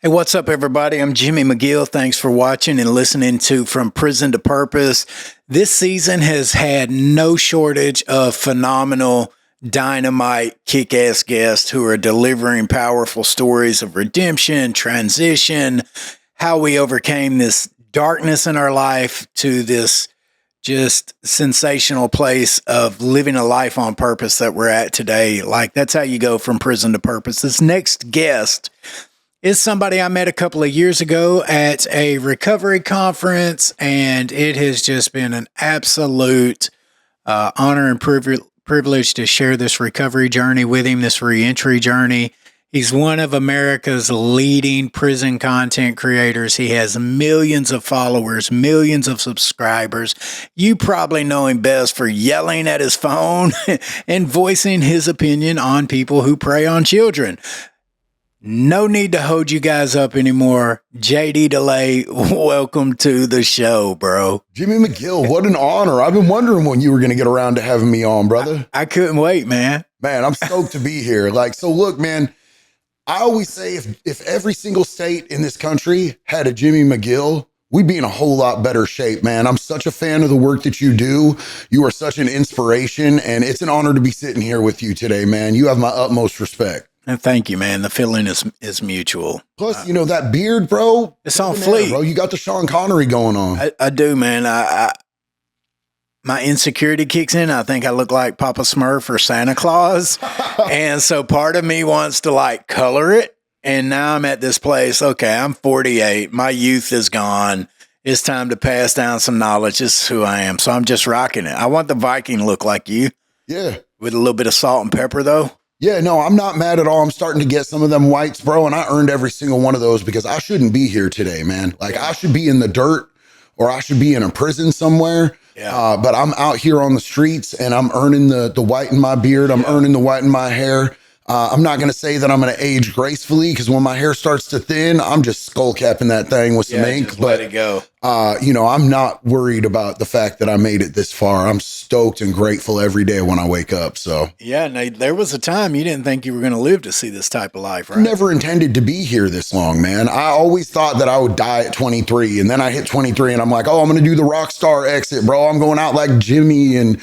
Hey, what's up, everybody? I'm Jimmy McGill. Thanks for watching and listening to From Prison to Purpose. This season has had no shortage of phenomenal, dynamite, kick-ass guests who are delivering powerful stories of redemption, transition, how we overcame this darkness in our life to this just sensational place of living a life on purpose that we're at today. Like, that's how you go from prison to purpose. This next guest is somebody I met a couple of years ago at a recovery conference, and it has just been an absolute honor and privilege to share this recovery journey with him, this reentry journey. He's one of America's leading prison content creators. He has millions of followers, millions of subscribers. You probably know him best for yelling at his phone and voicing his opinion on people who prey on children. No need to hold you guys up anymore. JD DeLay, welcome to the show, bro. Jimmy McGill, what an honor. I've been wondering when you were going to get around to having me on, brother. I couldn't wait, man. Man, I'm stoked to be here. So look, man, I always say if every single state in this country had a Jimmy McGill, we'd be in a whole lot better shape, man. I'm such a fan of the work that you do. You are such an inspiration, and it's an honor to be sitting here with you today, man. You have my utmost respect. And thank you, man. The feeling is mutual. Plus, that beard, bro. It's on fleek, bro. You got the Sean Connery going on. I do, man. My insecurity kicks in. I think I look like Papa Smurf or Santa Claus. And so part of me wants to color it. And now I'm at this place. Okay, I'm 48. My youth is gone. It's time to pass down some knowledge. This is who I am. So I'm just rocking it. I want the Viking look like you. Yeah. With a little bit of salt and pepper, though. Yeah, no, I'm not mad at all. I'm starting to get some of them whites, bro, and I earned every single one of those because I shouldn't be here today, man. I should be in the dirt or I should be in a prison somewhere. Yeah. But I'm out here on the streets and I'm earning the white in my beard. I'm earning the white in my hair. I'm not going to say that I'm going to age gracefully because when my hair starts to thin, I'm just skull capping that thing with some ink. Just let it go. I'm not worried about the fact that I made it this far. I'm stoked and grateful every day when I wake up. So yeah, now, there was a time you didn't think you were going to live to see this type of life, right? I never intended to be here this long, man. I always thought that I would die at 23, and then I hit 23, and I'm like, oh, I'm going to do the rock star exit, bro. I'm going out like Jimmy and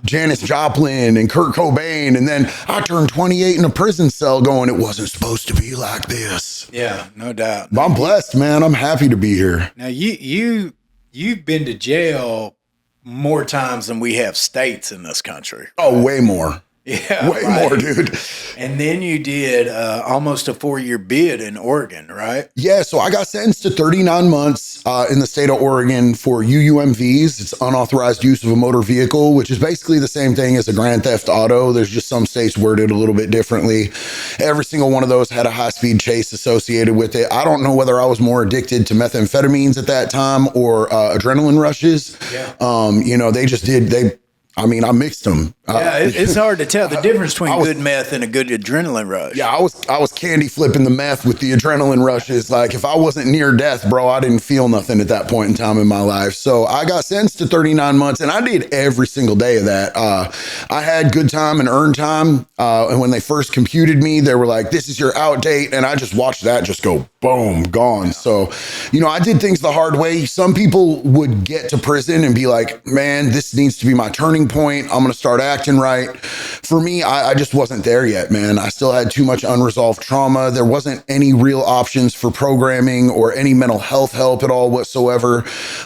Janis Joplin and Kurt Cobain, and then I turned 28 in a prison cell, going, it wasn't supposed to be like this. Yeah, no doubt. But I'm blessed, man. I'm happy to be here. Now you've been to jail more times than we have states in this country. Oh, way more. Yeah, way more, dude. And then you did almost a 4-year bid in Oregon, right? Yeah, so I got sentenced to 39 months in the state of Oregon for UUMVs. It's unauthorized use of a motor vehicle, which is basically the same thing as a grand theft auto. There's just some states worded a little bit differently. Every single one of those had a high-speed chase associated with it. I don't know whether I was more addicted to methamphetamines at that time or adrenaline rushes. Yeah. I mixed them. Yeah, it's hard to tell the difference between good meth and a good adrenaline rush. Yeah, I was candy flipping the meth with the adrenaline rushes. Like, if I wasn't near death, bro, I didn't feel nothing at that point in time in my life. So I got sentenced to 39 months, and I did every single day of that. I had good time and earned time. And when they first computed me, they were like, this is your out date. And I just watched that just go boom, gone. Yeah. So, I did things the hard way. Some people would get to prison and be like, man, this needs to be my turning point. I'm going to start acting right. For me, I just wasn't there yet, man. I still had too much unresolved trauma. There wasn't any real options for programming or any mental health help at all whatsoever.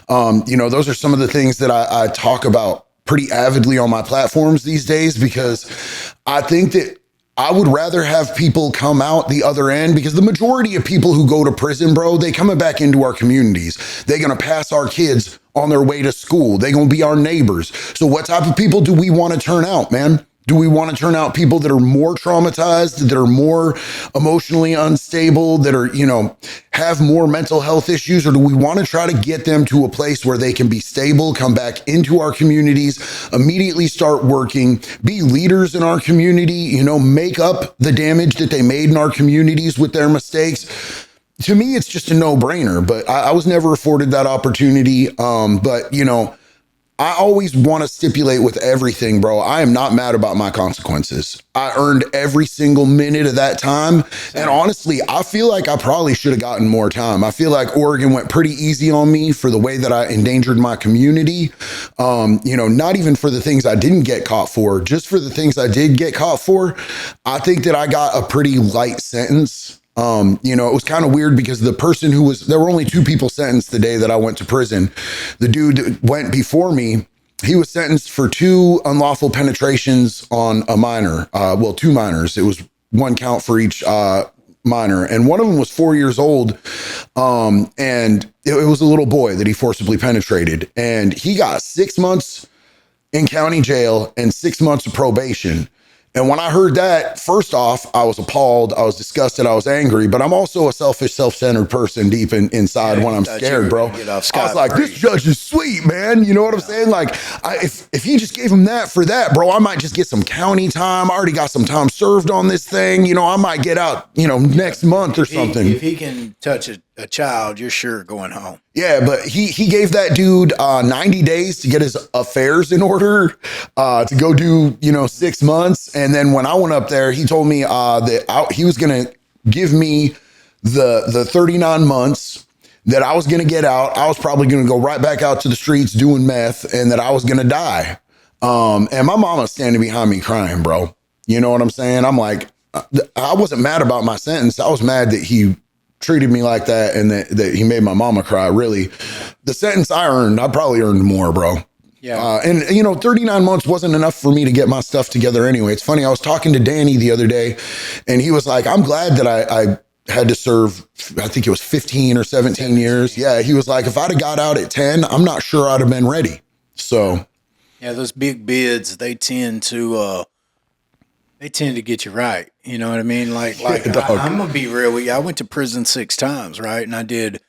Those are some of the things that I talk about pretty avidly on my platforms these days, because I think that I would rather have people come out the other end, because the majority of people who go to prison, bro, they coming back into our communities. They're going to pass our kids on their way to school. They're going to be our neighbors. So what type of people do we want to turn out, man? Do we want to turn out people that are more traumatized, that are more emotionally unstable, that are, have more mental health issues? Or do we want to try to get them to a place where they can be stable, come back into our communities, immediately start working, be leaders in our community, make up the damage that they made in our communities with their mistakes? To me, it's just a no-brainer, but I was never afforded that opportunity. But I always want to stipulate with everything, bro. I am not mad about my consequences. I earned every single minute of that time. And honestly, I feel like I probably should have gotten more time. I feel like Oregon went pretty easy on me for the way that I endangered my community. Not even for the things I didn't get caught for, just for the things I did get caught for. I think that I got a pretty light sentence. It was kind of weird because there were only 2 people sentenced the day that I went to prison. The dude that went before me, he was sentenced for 2 unlawful penetrations on a minor. 2 minors. It was 1 count for each minor. And one of them was 4 years old. And it was a little boy that he forcibly penetrated. And he got 6 months in county jail and 6 months of probation. And when I heard that, first off, I was appalled. I was disgusted. I was angry. But I'm also a selfish, self-centered person deep inside when I'm scared, bro. I was like, this judge is sweet, man. You know what I'm saying? Like, if he just gave him that for that, bro, I might just get some county time. I already got some time served on this thing. I might get out, next month or something. If he can touch a child, you're sure going home. Yeah, but he gave that dude 90 days to get his affairs in order, to go do, 6 months. And then when I went up there, he told me that he was going to give me the 39 months that I was going to get out. I was probably going to go right back out to the streets doing meth, and that I was going to die. And my mama's standing behind me crying, bro. You know what I'm saying? I'm like, I wasn't mad about my sentence. I was mad that he treated me like that and that he made my mama cry. Really, the sentence I probably earned more, bro. Yeah. 39 months wasn't enough for me to get my stuff together anyway. It's funny. I was talking to Danny the other day, and he was like, I'm glad that I had to serve, I think it was 15 or 17 years. Yeah. He was like, if I'd have got out at 10, I'm not sure I'd have been ready. So. Yeah, those big bids, they tend to get you right. You know what I mean? Like I'm gonna be real with you. I went to prison 6 times, right? And I did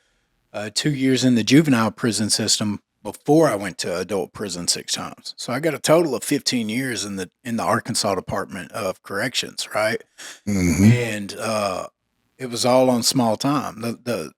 2 years in the juvenile prison system before I went to adult prison 6 times. So I got a total of 15 years in the Arkansas Department of Corrections, right? Mm-hmm. And it was all on small time. The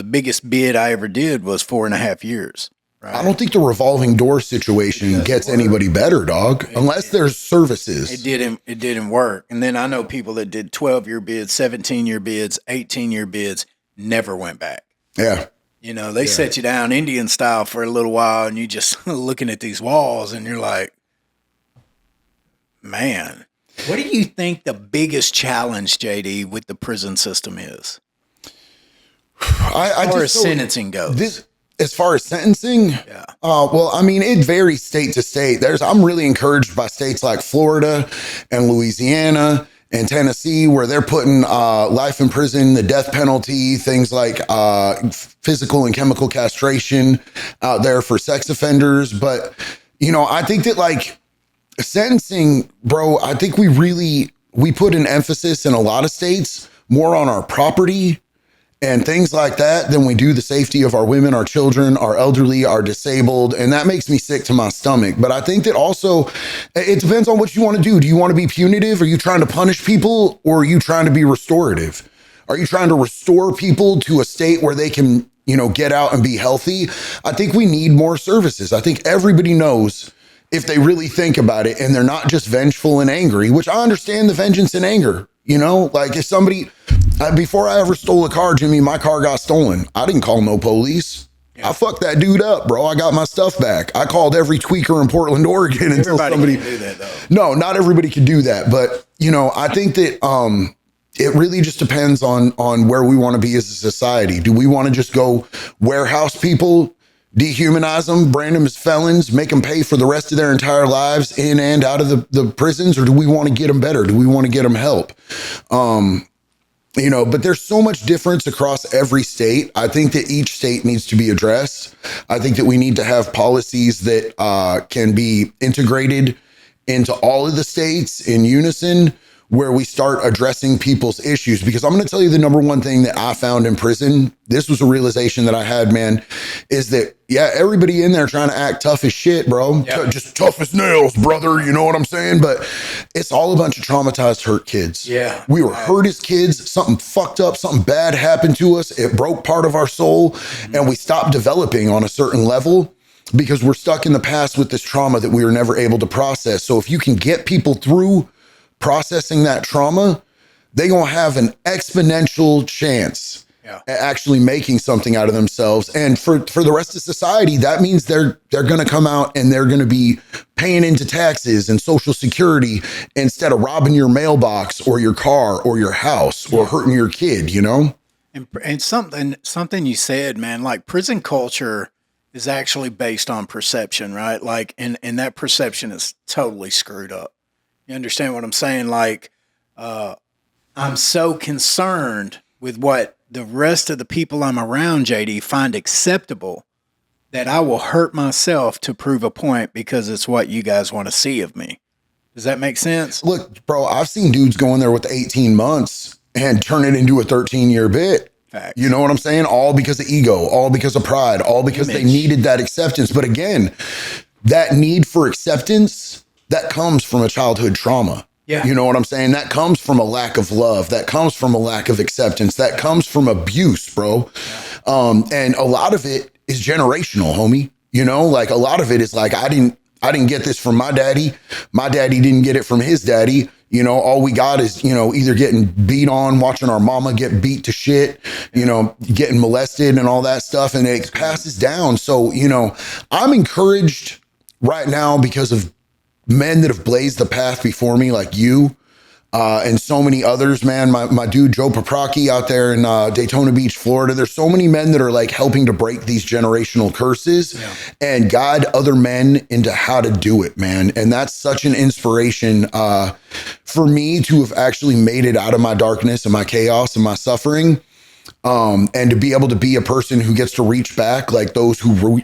biggest bid I ever did was 4.5 years. Right. I don't think the revolving door situation gets anybody better, dog, unless there's services. It didn't work. And then I know people that did 12-year bids, 17-year bids, 18-year bids, never went back. Yeah. They set you down Indian style for a little while, and you just looking at these walls, and you're like, man, what do you think the biggest challenge, JD, with the prison system is? As far as sentencing goes. As far as sentencing, yeah. It varies state to state. I'm really encouraged by states like Florida and Louisiana and Tennessee, where they're putting life in prison, the death penalty, things like physical and chemical castration out there for sex offenders. But, I think that sentencing, bro, I think we put an emphasis in a lot of states more on our property and things like that than we do the safety of our women, our children, our elderly, our disabled. And that makes me sick to my stomach. But I think that also it depends on what you want to do. Do you want to be punitive? Are you trying to punish people, or are you trying to be restorative? Are you trying to restore people to a state where they can, get out and be healthy? I think we need more services. I think everybody knows, if they really think about it, and they're not just vengeful and angry, which I understand the vengeance and anger. If somebody, before I ever stole a car, Jimmy, my car got stolen. I didn't call no police. Yeah. I fucked that dude up, bro. I got my stuff back. I called every tweaker in Portland, Oregon until somebody. Can do that, though. No, not everybody can do that. But, I think that it really just depends on where we want to be as a society. Do we want to just go warehouse people, dehumanize them, brand them as felons, make them pay for the rest of their entire lives in and out of the prisons? Or do we want to get them better? Do we want to get them help? But there's so much difference across every state. I think that each state needs to be addressed. I think that we need to have policies that can be integrated into all of the states in unison, where we start addressing people's issues. Because I'm going to tell you the number one thing that I found in prison, this was a realization that I had, man, is that, everybody in there trying to act tough as shit, bro. Yeah. Just tough as nails, brother. You know what I'm saying? But it's all a bunch of traumatized, hurt kids. Yeah. We were hurt as kids. Something fucked up. Something bad happened to us. It broke part of our soul, and we stopped developing on a certain level. because we're stuck in the past with this trauma that we were never able to process. So if you can get people through processing that trauma, they're going to have an exponential chance at actually making something out of themselves. And for the rest of society, that means they're going to come out and they're going to be paying into taxes and Social Security instead of robbing your mailbox or your car or your house or hurting your kid, you know? And something you said, man, like prison culture is actually based on perception, right? Like, and that perception is totally screwed up. You understand what I'm saying? Like, I'm so concerned with what the rest of the people I'm around, JD, find acceptable that I will hurt myself to prove a point because it's what you guys want to see of me. Does that make sense? Look, bro, I've seen dudes go in there with 18 months and turn it into a 13-year bit. Facts. You know what I'm saying? All because of ego, all because of pride, all because they needed that acceptance. But again, that need for acceptance, that comes from a childhood trauma. Yeah. You know what I'm saying? That comes from a lack of love. That comes from a lack of acceptance. That comes from abuse, bro. And a lot of it is generational, homie. You know, like a lot of it is like, I didn't get this from my daddy. My daddy didn't get it from his daddy. You know, all we got is, you know, either getting beat on, watching our mama get beat to shit, you know, getting molested and all that stuff. And it passes down. So, you know, I'm encouraged right now because of men that have blazed the path before me, like you, and so many others, man. My dude, Joe Paprocki out there in Daytona Beach, Florida. There's so many men that are like helping to break these generational curses and guide other men into how to do it, man. And that's such an inspiration for me to have actually made it out of my darkness and my chaos and my suffering. And to be able to be a person who gets to reach back like those who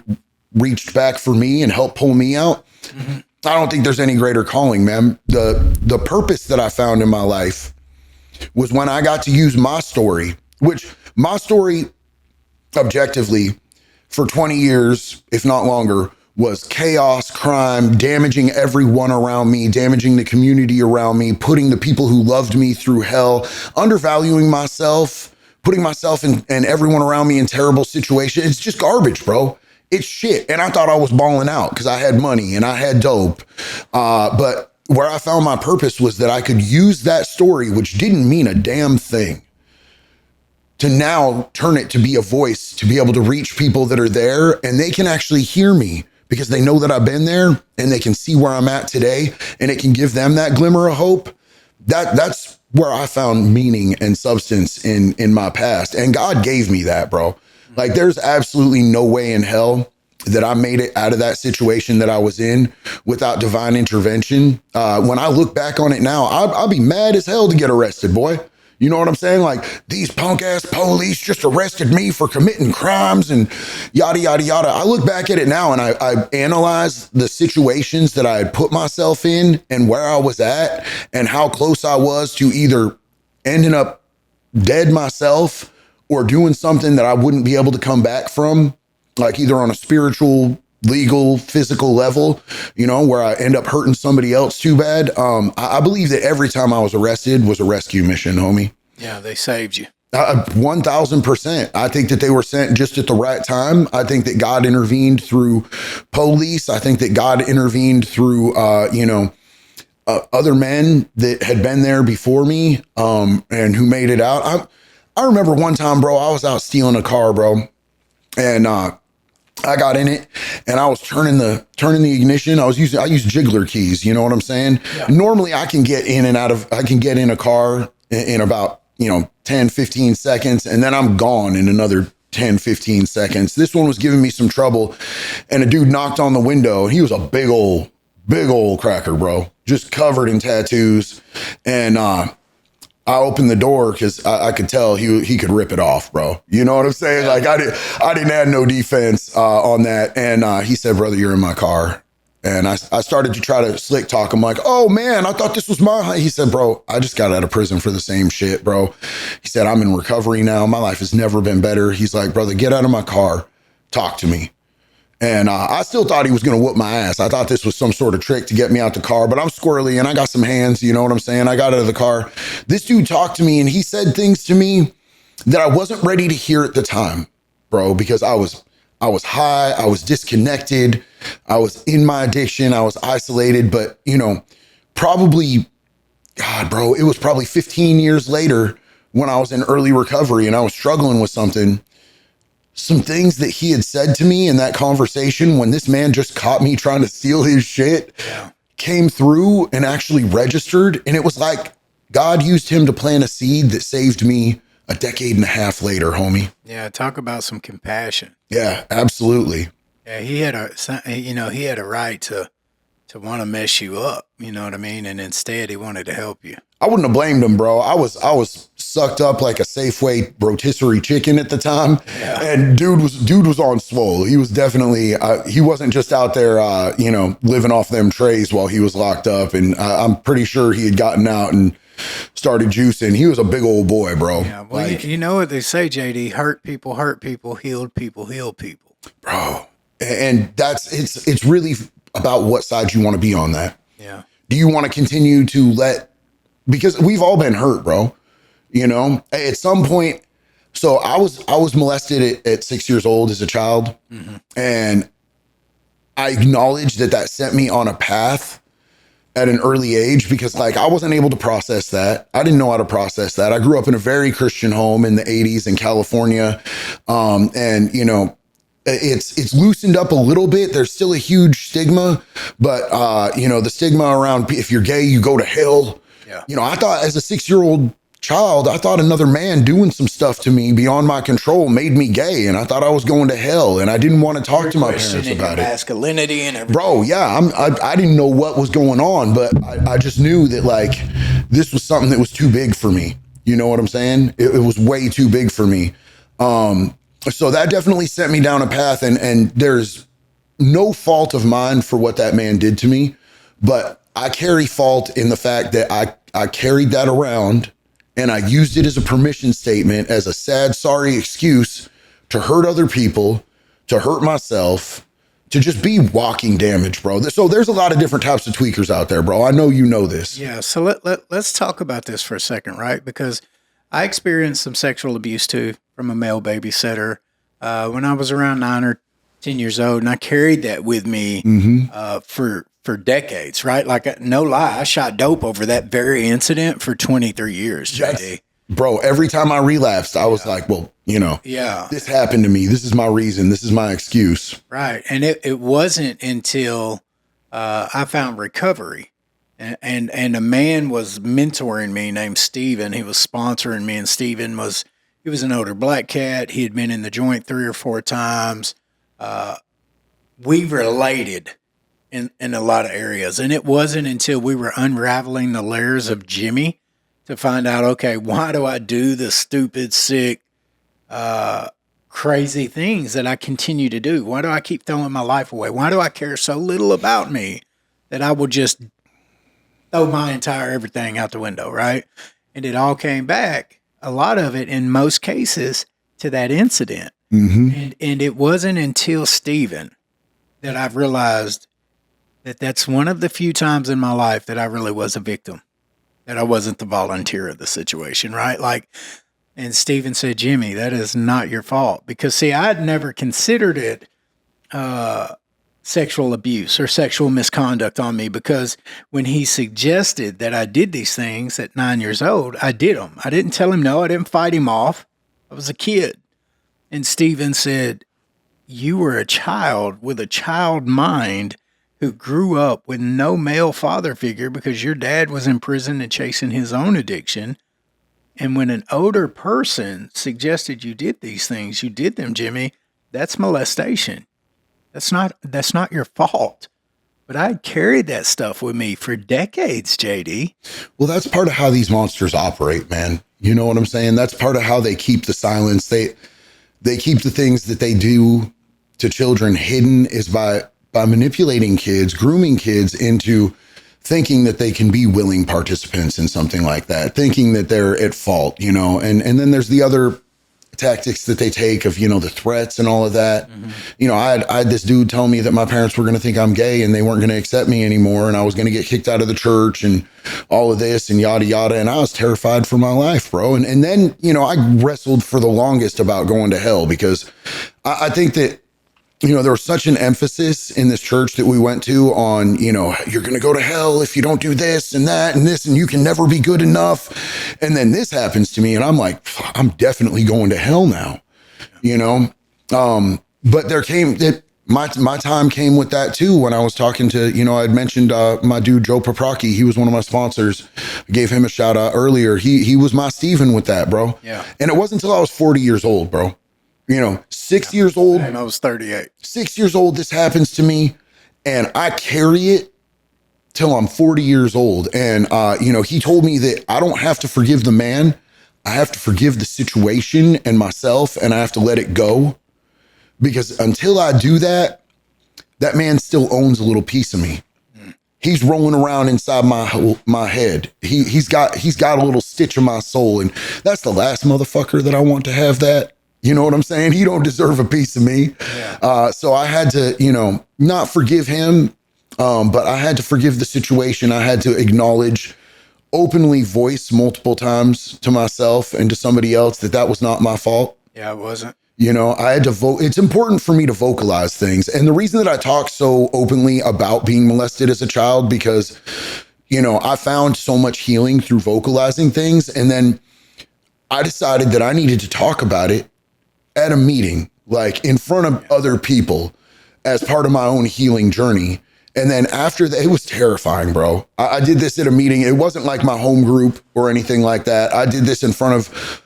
reached back for me and help pull me out. Mm-hmm. I don't think there's any greater calling, man. The purpose that I found in my life was when I got to use my story, which my story objectively for 20 years, if not longer, was chaos, crime, damaging everyone around me, damaging the community around me, putting the people who loved me through hell, undervaluing myself, putting myself and everyone around me in terrible situations. It's just garbage, bro. It's shit. And I thought I was balling out because I had money and I had dope. But where I found my purpose was that I could use that story, which didn't mean a damn thing, to now turn it to be a voice, to be able to reach people that are there and they can actually hear me because they know that I've been there and they can see where I'm at today and it can give them that glimmer of hope. That's where I found meaning and substance in my past. And God gave me that, bro. Like there's absolutely no way in hell that I made it out of that situation that I was in without divine intervention. When I look back on it now, I'll be mad as hell to get arrested, boy. You know what I'm saying? Like these punk ass police just arrested me for committing crimes and yada, yada, yada. I look back at it now and I analyze the situations that I had put myself in and where I was at and how close I was to either ending up dead myself or doing something that I wouldn't be able to come back from, like either on a spiritual, legal, physical level, you know, where I end up hurting somebody else too bad. I believe that every time I was arrested was a rescue mission, homie. Yeah, they saved you. 1000%. I think that they were sent just at the right time. I think that God intervened through police. I think that God intervened through, other men that had been there before me and who made it out. I remember one time, bro, I was out stealing a car, bro, and I got in it and I was turning the ignition. I used jiggler keys. You know what I'm saying? Yeah. Normally I can get in a car in about, 10, 15 seconds and then I'm gone in another 10, 15 seconds. This one was giving me some trouble and a dude knocked on the window. He was a big old cracker, bro, just covered in tattoos. And, I opened the door because I could tell he could rip it off, bro. You know what I'm saying? Like I didn't have no defense on that. And he said, "Brother, you're in my car." And I started to try to slick talk. I'm like, "Oh man, I thought this was mine." He said, "Bro, I just got out of prison for the same shit, bro." He said, "I'm in recovery now. My life has never been better." He's like, "Brother, get out of my car. Talk to me." And I still thought he was going to whoop my ass. I thought this was some sort of trick to get me out the car, but I'm squirrely and I got some hands. You know what I'm saying? I got out of the car. This dude talked to me and he said things to me that I wasn't ready to hear at the time, bro, because I was I was high, I was disconnected, I was in my addiction, I was isolated. But, you know, probably, God, bro, it was probably 15 years later when I was in early recovery and I was struggling with something. Some things that he had said to me in that conversation when this man just caught me trying to steal his shit came through and actually registered. And it was like God used him to plant a seed that saved me a decade and a half later, homie. Yeah, talk about some compassion. Yeah, absolutely. Yeah, he had a right to want to mess you up, you know what I mean? And instead he wanted to help you. I wouldn't have blamed him, bro. I was sucked up like a Safeway rotisserie chicken at the time. Yeah. And dude was on swole. He was definitely, he wasn't just out there, living off them trays while he was locked up. And I'm pretty sure he had gotten out and started juicing. He was a big old boy, bro. Yeah, well, you know what they say, JD, hurt people, heal people. Bro. And it's really about what side you want to be on that. Yeah. Do you want to continue to because we've all been hurt, bro, you know, at some point. So I was molested at 6 years old as a child. Mm-hmm. And I acknowledge that sent me on a path at an early age because I wasn't able to process that. I didn't know how to process that. I grew up in a very Christian home in the 80s in California. And you know, it's loosened up a little bit. There's still a huge stigma, but the stigma around if you're gay, you go to hell. Yeah. You know, I thought as a 6-year-old child, I thought another man doing some stuff to me beyond my control made me gay. And I thought I was going to hell. And I didn't want to talk to my parents about it. Masculinity and everything. Bro, yeah, I didn't know what was going on, but I just knew that this was something that was too big for me. You know what I'm saying? It was way too big for me. So that definitely sent me down a path, and there's no fault of mine for what that man did to me, but I carry fault in the fact that I carried that around and I used it as a permission statement, as a sad, sorry excuse to hurt other people, to hurt myself, to just be walking damage, bro. So there's a lot of different types of tweakers out there, bro. I know you know this. Yeah, so let's talk about this for a second, right? Because I experienced some sexual abuse too from a male babysitter when I was around 9 or 10 years old, and I carried that with me for decades, right? No lie, I shot dope over that very incident for 23 years, JD. Yes. Bro, every time I relapsed, I was like, well, you know, this happened to me. This is my reason. This is my excuse. Right. And it wasn't until I found recovery and a man was mentoring me named Steven. He was sponsoring me, and Steven was an older black cat. He had been in the joint 3 or 4 times. We related in a lot of areas. And it wasn't until we were unraveling the layers of Jimmy to find out, okay, why do I do the stupid, sick, crazy things that I continue to do? Why do I keep throwing my life away? Why do I care so little about me that I will just throw my entire everything out the window, right? And it all came back, a lot of it in most cases, to that incident. Mm-hmm. And it wasn't until Steven that I've realized that that's one of the few times in my life that I really was a victim, that I wasn't the volunteer of the situation, right? And Steven said, Jimmy, that is not your fault. Because, see, I'd never considered it sexual abuse or sexual misconduct on me, because when he suggested that I did these things at 9 years old, I did them. I didn't tell him no. I didn't fight him off. I was a kid. And Steven said, you were a child with a child mind who grew up with no male father figure because your dad was in prison and chasing his own addiction. And when an older person suggested you did these things, you did them, Jimmy. That's molestation. That's not your fault. But I carried that stuff with me for decades, JD. Well, that's part of how these monsters operate, man. You know what I'm saying? That's part of how they keep the silence. They keep the things that they do to children hidden, is by manipulating kids, grooming kids into thinking that they can be willing participants in something like that, thinking that they're at fault, you know, and then there's the other tactics that they take of, you know, the threats and all of that. Mm-hmm. You know, I had this dude tell me that my parents were going to think I'm gay and they weren't going to accept me anymore, and I was going to get kicked out of the church and all of this and yada, yada. And I was terrified for my life, bro. And then, you know, I wrestled for the longest about going to hell, because I think that there was such an emphasis in this church that we went to on, you're going to go to hell if you don't do this and that and this, and you can never be good enough. And then this happens to me and I'm like, I'm definitely going to hell now, but there came that my time came with that too. When I was talking to, I'd mentioned my dude, Joe Paprocki. He was one of my sponsors. I gave him a shout out earlier. He was my Steven with that, bro. Yeah. And it wasn't until I was 40 years old, bro. 6 years old. And I was 38. 6 years old, this happens to me, and I carry it till I'm 40 years old. And, he told me that I don't have to forgive the man. I have to forgive the situation and myself, and I have to let it go. Because until I do that, that man still owns a little piece of me. He's rolling around inside my head. He's got a little stitch in my soul, and that's the last motherfucker that I want to have that. You know what I'm saying? He don't deserve a piece of me. Yeah. So I had to, not forgive him, but I had to forgive the situation. I had to acknowledge, openly voice multiple times to myself and to somebody else that was not my fault. Yeah, it wasn't. I had to vote. It's important for me to vocalize things. And the reason that I talk so openly about being molested as a child, because, I found so much healing through vocalizing things. And then I decided that I needed to talk about it at a meeting, like in front of other people as part of my own healing journey. And then after that, it was terrifying, bro. I did this at a meeting. It wasn't like my home group or anything like that. I did this in front of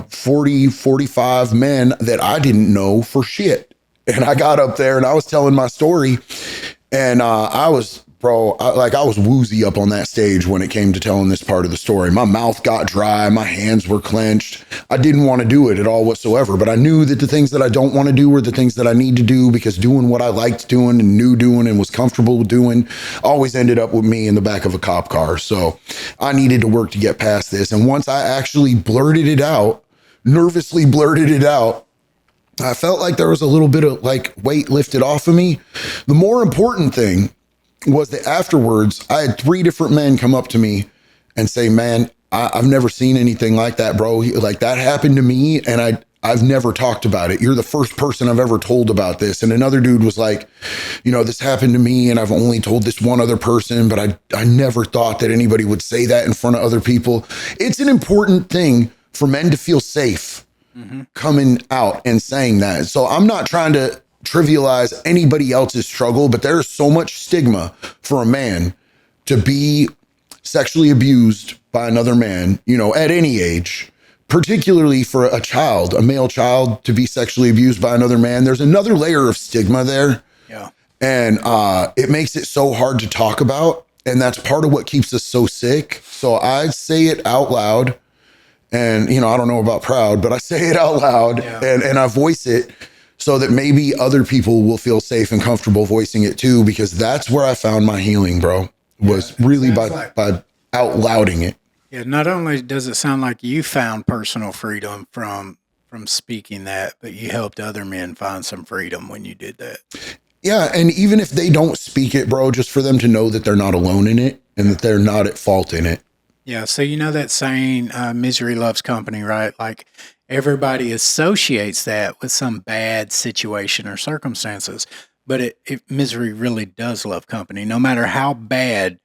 40, 45 men that I didn't know for shit. And I got up there and I was telling my story, and I was woozy up on that stage when it came to telling this part of the story. My mouth got dry. My hands were clenched. I didn't want to do it at all whatsoever, but I knew that the things that I don't want to do were the things that I need to do, because doing what I liked doing and knew doing and was comfortable doing always ended up with me in the back of a cop car. So I needed to work to get past this. And once I actually nervously blurted it out, I felt like there was a little bit of weight lifted off of me. The more important thing was that afterwards, I had 3 different men come up to me and say, man, I've never seen anything like that, bro. Like, that happened to me, and I've never talked about it. You're the first person I've ever told about this. And another dude was like, this happened to me, and I've only told this one other person, but I never thought that anybody would say that in front of other people. It's an important thing for men to feel safe coming out and saying that. So I'm not trying to trivialize anybody else's struggle, but there's so much stigma for a man to be sexually abused by another man, at any age, particularly for a male child to be sexually abused by another man. There's another layer of stigma there. Yeah. And it makes it so hard to talk about. And that's part of what keeps us so sick. So I say it out loud, and, I don't know about proud, but I say it out loud. Yeah. and I voice it, so that maybe other people will feel safe and comfortable voicing it too, because that's where I found my healing, bro, was really by out louding it. Yeah. Not only does it sound like you found personal freedom from speaking that, but you helped other men find some freedom when you did that. Yeah. And even if they don't speak it, bro, just for them to know that they're not alone in it and that they're not at fault in it. Yeah. So that saying, misery loves company, right? Like, everybody associates that with some bad situation or circumstances, but misery really does love company. No matter how bad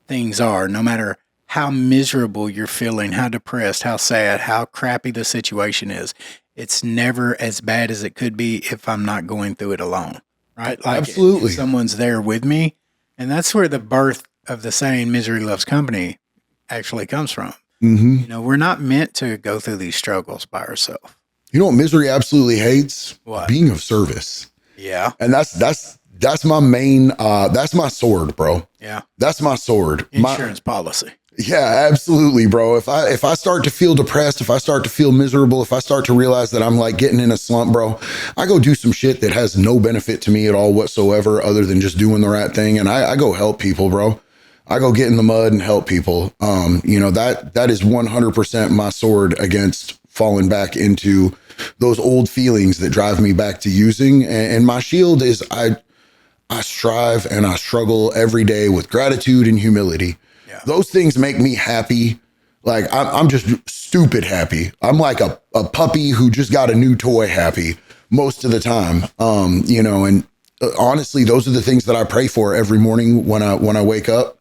things are, no matter how miserable you're feeling, how depressed, how sad, how crappy the situation is, it's never as bad as it could be if I'm not going through it alone, right? Like, absolutely, if someone's there with me. And that's where the birth of the saying misery loves company actually comes from. Mm-hmm. We're not meant to go through these struggles by ourselves. You know what misery absolutely hates? What? Being of service. Yeah. And that's my main, that's my sword, bro. Yeah. That's my sword. Insurance policy. Yeah, absolutely, bro. If I start to feel depressed, if I start to feel miserable, if I start to realize that I'm like getting in a slump, bro, I go do some shit that has no benefit to me at all whatsoever, other than just doing the right thing. And I go help people, bro. I go get in the mud and help people. That is 100% my sword against falling back into those old feelings that drive me back to using. And my shield is I strive and I struggle every day with gratitude and humility. Yeah. Those things make me happy. Like, I'm just stupid happy. I'm like a puppy who just got a new toy happy. most of the time. You know, and honestly, those are the things that I pray for every morning when I wake up.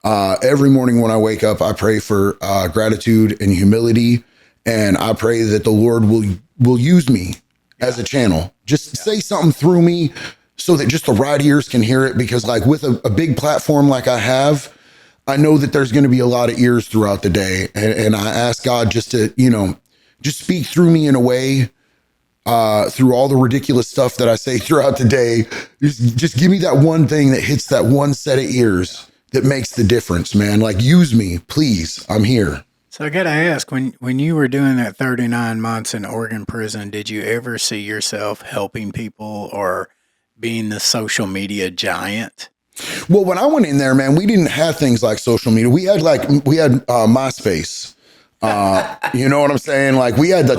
Every morning when I wake up, I pray for gratitude and humility, and I pray that the Lord will use me as a channel. Just say something through me so that just the right ears can hear it. Because like with a big platform like I have, I know that there's going to be a lot of ears throughout the day, and I ask God just to, you know, just speak through me in a way. Through all the ridiculous stuff that I say throughout the day, just give me that one thing that hits that one set of ears that makes the difference, man. Like, use me, please. I'm here. So I got to ask, when you were doing that 39 months in Oregon prison, did you ever see yourself helping people or being the social media giant? Well, when I went in there, man, we didn't have things like social media. We had MySpace. You know what I'm saying? Like we had the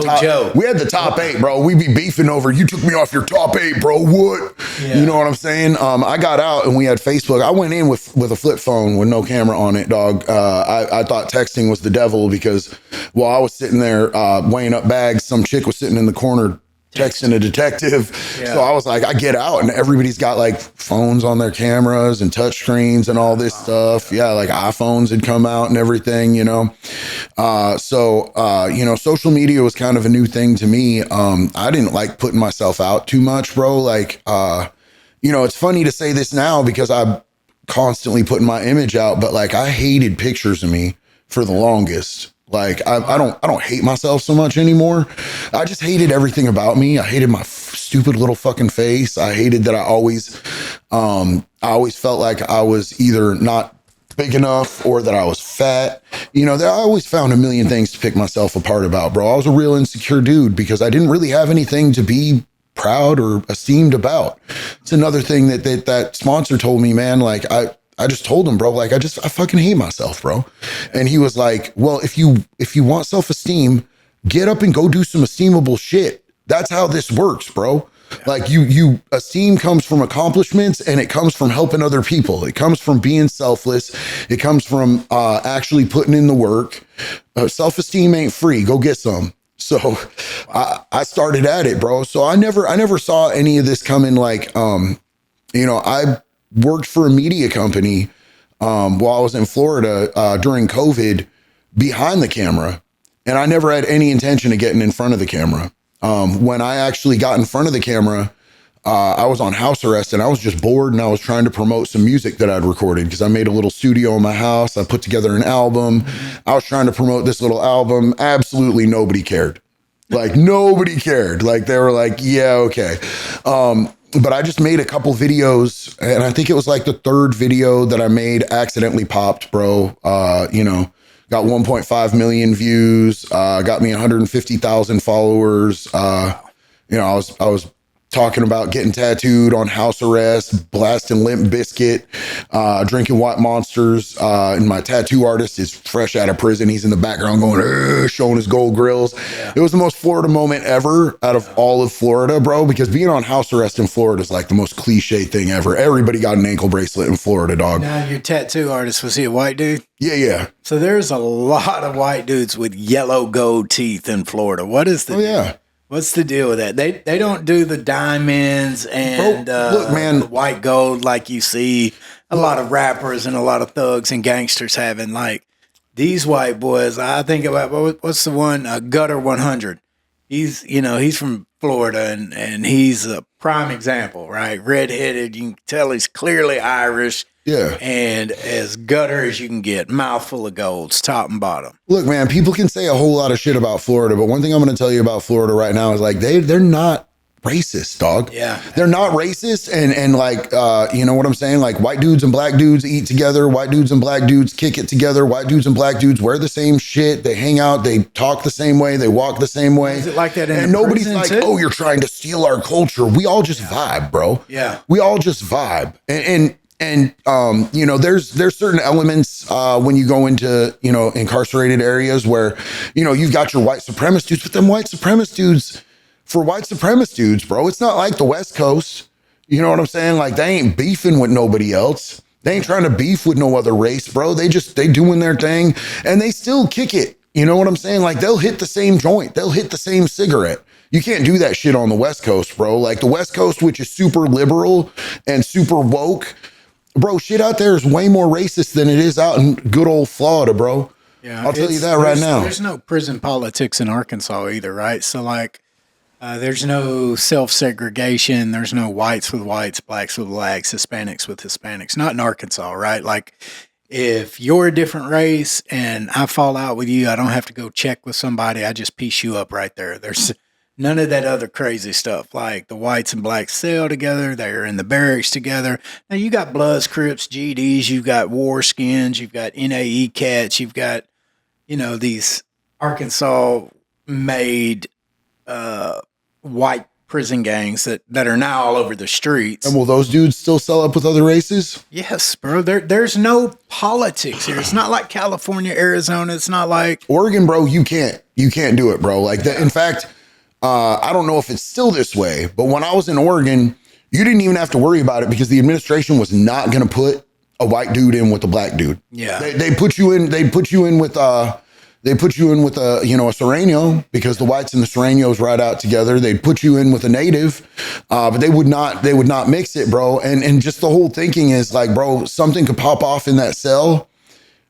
top 8, bro. We be beefing over, you took me off your top 8, bro. What? Yeah. You know what I'm saying? I got out and we had Facebook. I went in with a flip phone with no camera on it, dog. I thought texting was the devil because while I was sitting there weighing up bags, some chick was sitting in the corner texting a detective. Yeah. So I was like, I get out and everybody's got like phones on their cameras and touch screens and all this stuff. Yeah. Like iPhones had come out and everything, you know? You know, social media was kind of a new thing to me. I didn't like putting myself out too much, bro. Like, you know, it's funny to say this now because I'm constantly putting my image out, but like I hated pictures of me for the longest. Like I don't hate myself so much anymore. I just hated everything about me. I hated my stupid little fucking face. I hated that I always felt like I was either not big enough or that I was fat. You know, I always found a million things to pick myself apart about, bro. I was a real insecure dude because I didn't really have anything to be proud or esteemed about. It's another thing that sponsor told me, man. Like I just told him, bro, like I fucking hate myself, bro. And he was like, well, if you want self-esteem, get up and go do some esteemable shit. That's how this works, bro. Like you esteem comes from accomplishments and it comes from helping other people. It comes from being selfless. It comes from actually putting in the work. Self-esteem ain't free. Go get some. So I started at it, bro. So I never saw any of this coming. Like, you know, I worked for a media company while I was in Florida during COVID behind the camera. And I never had any intention of getting in front of the camera. When I actually got in front of the camera, I was on house arrest and I was just bored and I was trying to promote some music that I'd recorded because I made a little studio in my house. I put together an album. I was trying to promote this little album. Absolutely nobody cared. Like nobody cared. Like they were like, yeah, okay. But I just made a couple videos and I think it was like the third video that I made accidentally popped, bro. You know, got 1.5 million views, got me 150,000 followers. You know, I was talking about getting tattooed on house arrest, blasting Limp Bizkit, drinking White Monsters. And my tattoo artist is fresh out of prison. He's in the background going, showing his gold grills. Yeah. It was the most Florida moment ever out of all of Florida, bro, because being on house arrest in Florida is like the most cliche thing ever. Everybody got an ankle bracelet in Florida, dog. Now, your tattoo artist, was he a white dude? Yeah. So there's a lot of white dudes with yellow gold teeth in Florida. What is the yeah. What's the deal with that? They don't do the diamonds and look, man, the white gold like you see a lot of rappers and a lot of thugs and gangsters having. Like these white boys, I think about what's the one, Gutter 100. He's from Florida and he's a prime example, right? Redheaded, you can tell he's clearly Irish. Yeah. And as gutter as you can get, mouthful of golds, top and bottom. Look, man, people can say a whole lot of shit about Florida, but one thing I'm going to tell you about Florida right now is like they're not racist, dog. Yeah. They're not racist and like you know what I'm saying? Like white dudes and black dudes eat together, white dudes and black dudes kick it together, white dudes and black dudes wear the same shit, they hang out, they talk the same way, they walk the same way. Is it like that in and nobody's like, too? Oh, you're trying to steal our culture. We all just vibe, bro. Yeah. We all just vibe. And you know, there's certain elements when you go into, you know, incarcerated areas where, you know, you've got your white supremacist dudes, but them white supremacist dudes, for white supremacist dudes, bro, it's not like the West Coast. You know what I'm saying? Like they ain't beefing with nobody else. They ain't trying to beef with no other race, bro. They doing their thing and they still kick it. You know what I'm saying? Like they'll hit the same joint. They'll hit the same cigarette. You can't do that shit on the West Coast, bro. Like the West Coast, which is super liberal and super woke, bro, shit out there is way more racist than it is out in good old Florida, bro. Yeah, I'll tell you that right now. There's no prison politics in Arkansas either, right? So like, there's no self-segregation. There's no whites with whites, blacks with blacks, Hispanics with Hispanics. Not in Arkansas, right? Like, if you're a different race and I fall out with you, I don't have to go check with somebody. I just piece you up right there. There's none of that other crazy stuff. Like the whites and blacks cell together. They're in the barracks together. Now you got Bloods, Crips, GDs. You've got War Skins. You've got NAE cats. You've got, these Arkansas made white prison gangs that are now all over the streets. And will those dudes still sell up with other races? Yes, bro. There's no politics here. It's not like California, Arizona. It's not like Oregon, bro. You can't do it, bro. Like that. In fact, I don't know if it's still this way, but when I was in Oregon, you didn't even have to worry about it because the administration was not going to put a white dude in with a black dude. Yeah, they put you in. They put you in with a Sereno because the whites and the Serenos ride out together. They'd put you in with a native, but they would not mix it, bro. And just the whole thinking is like, bro, something could pop off in that cell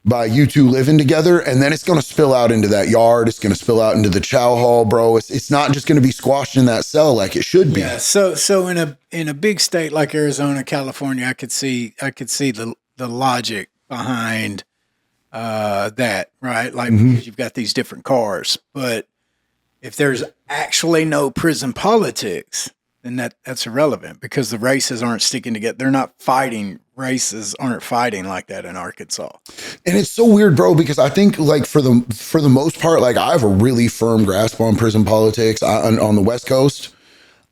by you two living together, and then it's going to spill out into that yard. It's going to spill out into the chow hall, bro. It's not just going to be squashed in that cell like it should be. Yeah. So in a big state like Arizona, California, I could see the logic behind that, right? Like because you've got these different cars, but if there's actually no prison politics, then that's irrelevant because the races aren't sticking together. They're not fighting. Races aren't fighting like that in Arkansas. And it's so weird, bro, because I think like for the most part, like I have a really firm grasp on prison politics on the West Coast.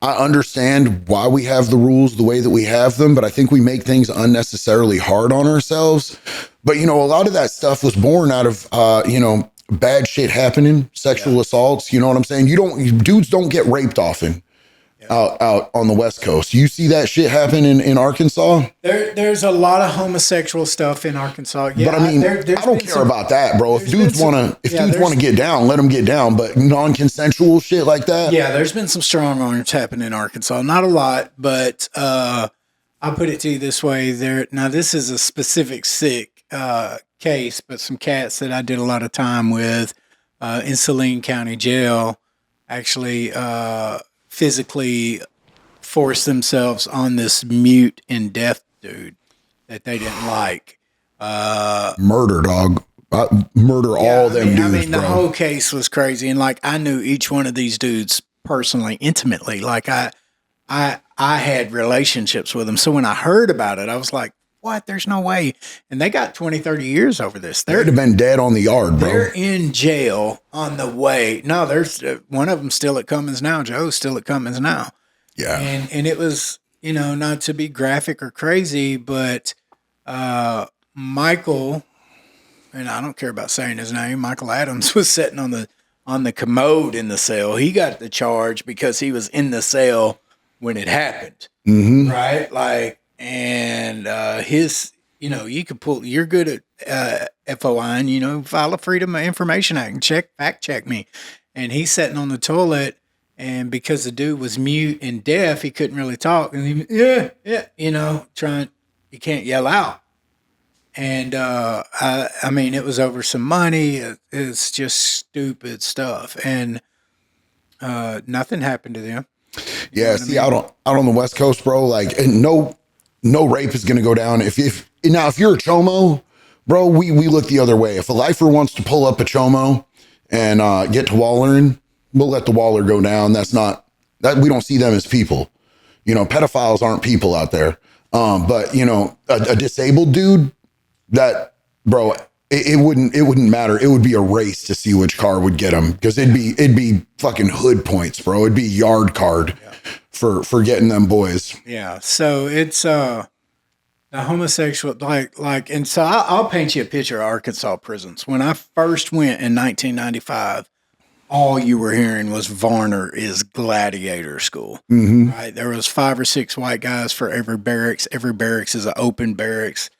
I understand why we have the rules the way that we have them, but I think we make things unnecessarily hard on ourselves. But, a lot of that stuff was born out of, bad shit happening, sexual assaults. You know what I'm saying? Dudes don't get raped often out on the West Coast. You see that shit happen in Arkansas? There's a lot of homosexual stuff in Arkansas. Yeah, but I mean, I don't care about that, bro. If dudes want to get down, let them get down. But non-consensual shit like that. Yeah, there's been some strong arms happening in Arkansas. Not a lot, but I'll put it to you this way. Now this is a specific sick case, but some cats that I did a lot of time with in Saline County Jail actually physically forced themselves on this mute and deaf dude that they didn't like. Murder, dog. Murder all them dudes, I mean, the bro. whole case was crazy. And like, I knew each one of these dudes personally, intimately. Like I had relationships with them. So when I heard about it, I was like, what? There's no way. And they got 20, 30 years over this. They'd have been dead on the yard, bro. They're in jail on the way. No, there's one of them still at Cummins now. Joe's still at Cummins now. Yeah. And it was, not to be graphic or crazy, but Michael, and I don't care about saying his name, Michael Adams was sitting on the commode in the cell. He got the charge because he was in the cell when it happened. Mm-hmm. Right? Like, and his, you could pull, you're good at FOI and, file a Freedom of Information Act and fact check me. And he's sitting on the toilet, and because the dude was mute and deaf, he couldn't really talk. And he, he can't yell out. And I mean, it was over some money. It's just stupid stuff. And nothing happened to them. Yeah, see, out on the West Coast, bro, like, and no rape is going to go down. If you're a chomo, bro, we look the other way. If a lifer wants to pull up a chomo and get to wallering, we'll let the waller go down. That's not that we don't see them as people. Pedophiles aren't people out there. But a disabled dude, that, bro, it wouldn't matter. It would be a race to see which car would get him because it'd be fucking hood points, bro. It'd be yard card for getting them boys. Yeah. So it's the homosexual like, and so I'll paint you a picture of Arkansas prisons. When I first went in 1995, all you were hearing was Varner is gladiator school. Mm-hmm. Right? There was 5 or 6 white guys for every barracks. Every barracks is an open barracks.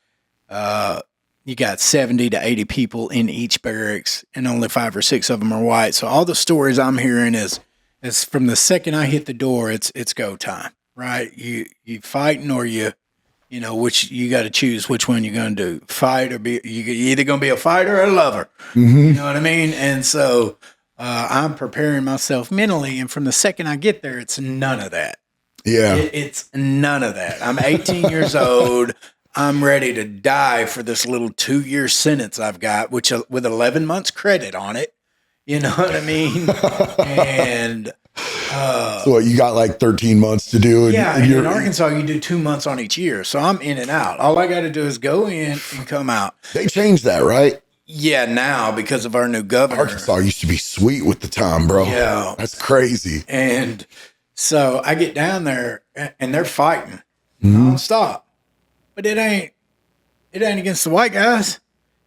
You got 70 to 80 people in each barracks, and only 5 or 6 of them are white. So all the stories I'm hearing is It's from the second I hit the door, it's go time, right? You fighting or you know, which you got to choose which one you're going to do. Fight or you're either going to be a fighter or a lover. You know what I mean? And so I'm preparing myself mentally. And from the second I get there, it's none of that. Yeah. It's none of that. I'm 18 years old. I'm ready to die for this little 2-year sentence I've got, which with 11 months credit on it. You know what I mean? And so you got like 13 months to do. And in Arkansas, you do 2 months on each year. So I'm in and out. All I got to do is go in and come out. They changed that, right? Yeah, now because of our new governor. Arkansas used to be sweet with the time, bro. Yeah. That's crazy. And so I get down there and they're fighting nonstop. But it ain't against the white guys.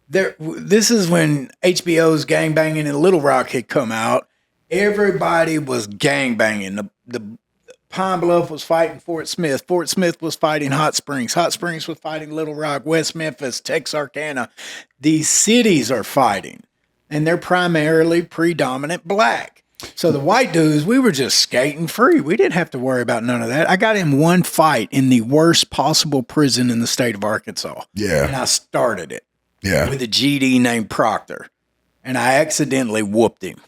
This is when HBO's Gangbanging in Little Rock had come out. Everybody was gangbanging. The Pine Bluff was fighting Fort Smith. Fort Smith was fighting Hot Springs. Hot Springs was fighting Little Rock, West Memphis, Texarkana. These cities are fighting, and they're primarily predominant black. So the white dudes, we were just skating free. We didn't have to worry about none of that. I got in one fight in the worst possible prison in the state of Arkansas. Yeah. And I started it. Yeah. With a GD named Proctor. And I accidentally whooped him.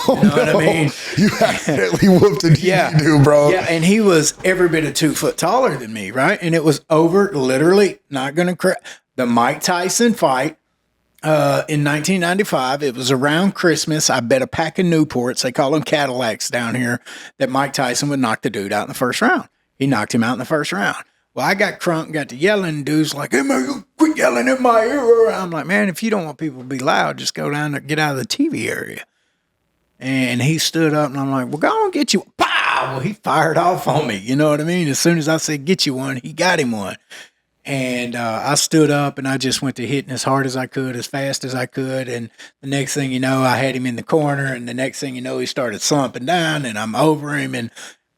You know what I mean? You accidentally whooped a GD dude, bro. Yeah, and he was every bit of 2 foot taller than me, right? And it was over, literally, not going to the Mike Tyson fight in 1995. It was around Christmas. I bet a pack of Newports, they call them Cadillacs down here, that Mike Tyson would knock the dude out in the first round. He knocked him out in the first round. Well, I got crunk, got to yelling, and dudes like, hey, man, you quit yelling in my ear. I'm like, man, if you don't want people to be loud, just go down there, get out of the TV area. And he stood up, and I'm like, well, go on, get you. Pow! Well, he fired off on me. You know what I mean? As soon as I said, get you one, he got him one. And I stood up, and I just went to hitting as hard as I could, as fast as I could. And the next thing you know, I had him in the corner, and the next thing you know, he started slumping down, and I'm over him. And